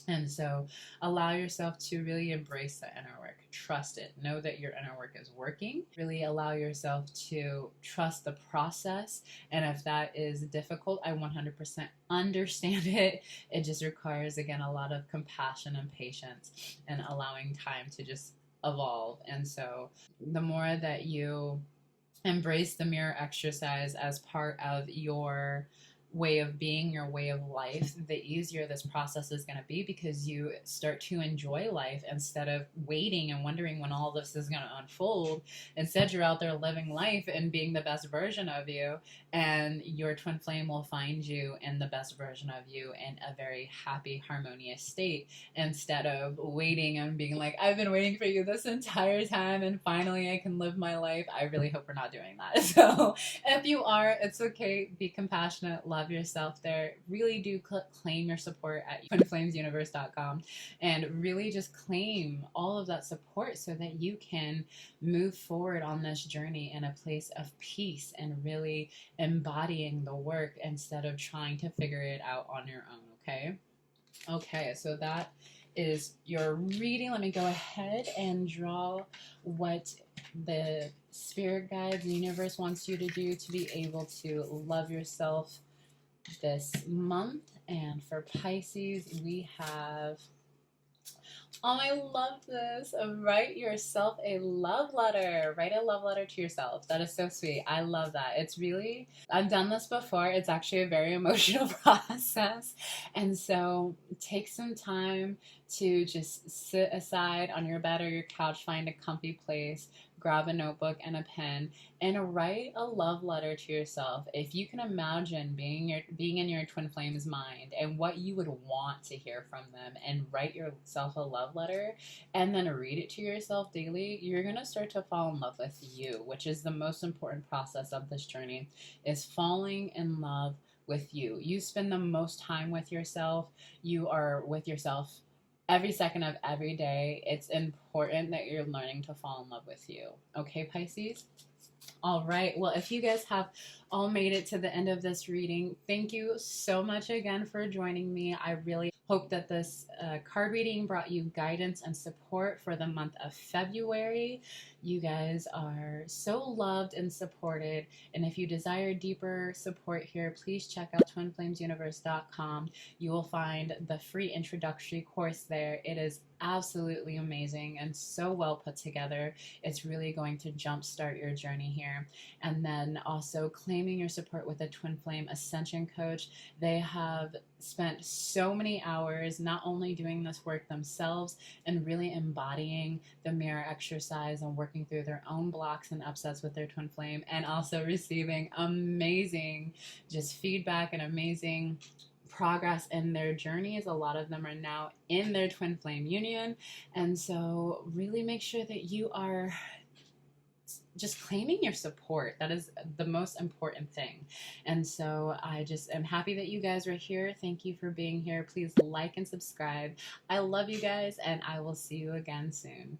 And so allow yourself to really embrace the inner work. Trust it. Know that your inner work is working. Really allow yourself to trust the process. And if that is difficult, I 100% understand it. It just requires, again, a lot of compassion and patience and allowing time to just evolve. And so the more that you embrace the mirror exercise as part of your way of being, your way of life, the easier this process is going to be, because you start to enjoy life instead of waiting and wondering when all this is going to unfold. Instead, you're out there living life and being the best version of you, and your twin flame will find you in the best version of you in a very happy, harmonious state, instead of waiting and being like, I've been waiting for you this entire time and finally I can live my life. I really hope we're not doing that. So if you are, it's okay. Be compassionate, love yourself there. Really do claim your support at twinflamesuniverse.com, and really just claim all of that support so that you can move forward on this journey in a place of peace and really embodying the work instead of trying to figure it out on your own. Okay, so that is your reading. Let me go ahead and draw what the spirit guides, the universe wants you to do to be able to love yourself this month. And for Pisces, we have, oh, I love this. Write yourself a love letter. Write a love letter to yourself. That is so sweet. I love that. It's really, I've done this before. It's actually a very emotional process. And so take some time to just sit aside on your bed or your couch, find a comfy place, grab a notebook and a pen, and write a love letter to yourself. If you can imagine being in your twin flame's mind and what you would want to hear from them, and write yourself a love letter and then read it to yourself daily, you're going to start to fall in love with you, which is the most important process of this journey, is falling in love with you. You spend the most time with yourself. You are with yourself every second of every day. It's important that you're learning to fall in love with you. Okay, Pisces? All right. Well, if you guys have all made it to the end of this reading, thank you so much again for joining me. I really hope that this card reading brought you guidance and support for the month of February. You guys are so loved and supported. And if you desire deeper support here, please check out twinflamesuniverse.com. You will find the free introductory course there. It is absolutely amazing and so well put together. It's really going to jumpstart your journey here. And then also claiming your support with a twin flame ascension coach. They have spent so many hours not only doing this work themselves and really embodying the mirror exercise and working through their own blocks and upsets with their twin flame, and also receiving amazing just feedback and amazing progress in their journeys. A lot of them are now in their twin flame union. And so really make sure that you are just claiming your support. That is the most important thing. And so I just am happy that you guys are here. Thank you for being here. Please like and subscribe. I love you guys, and I will see you again soon.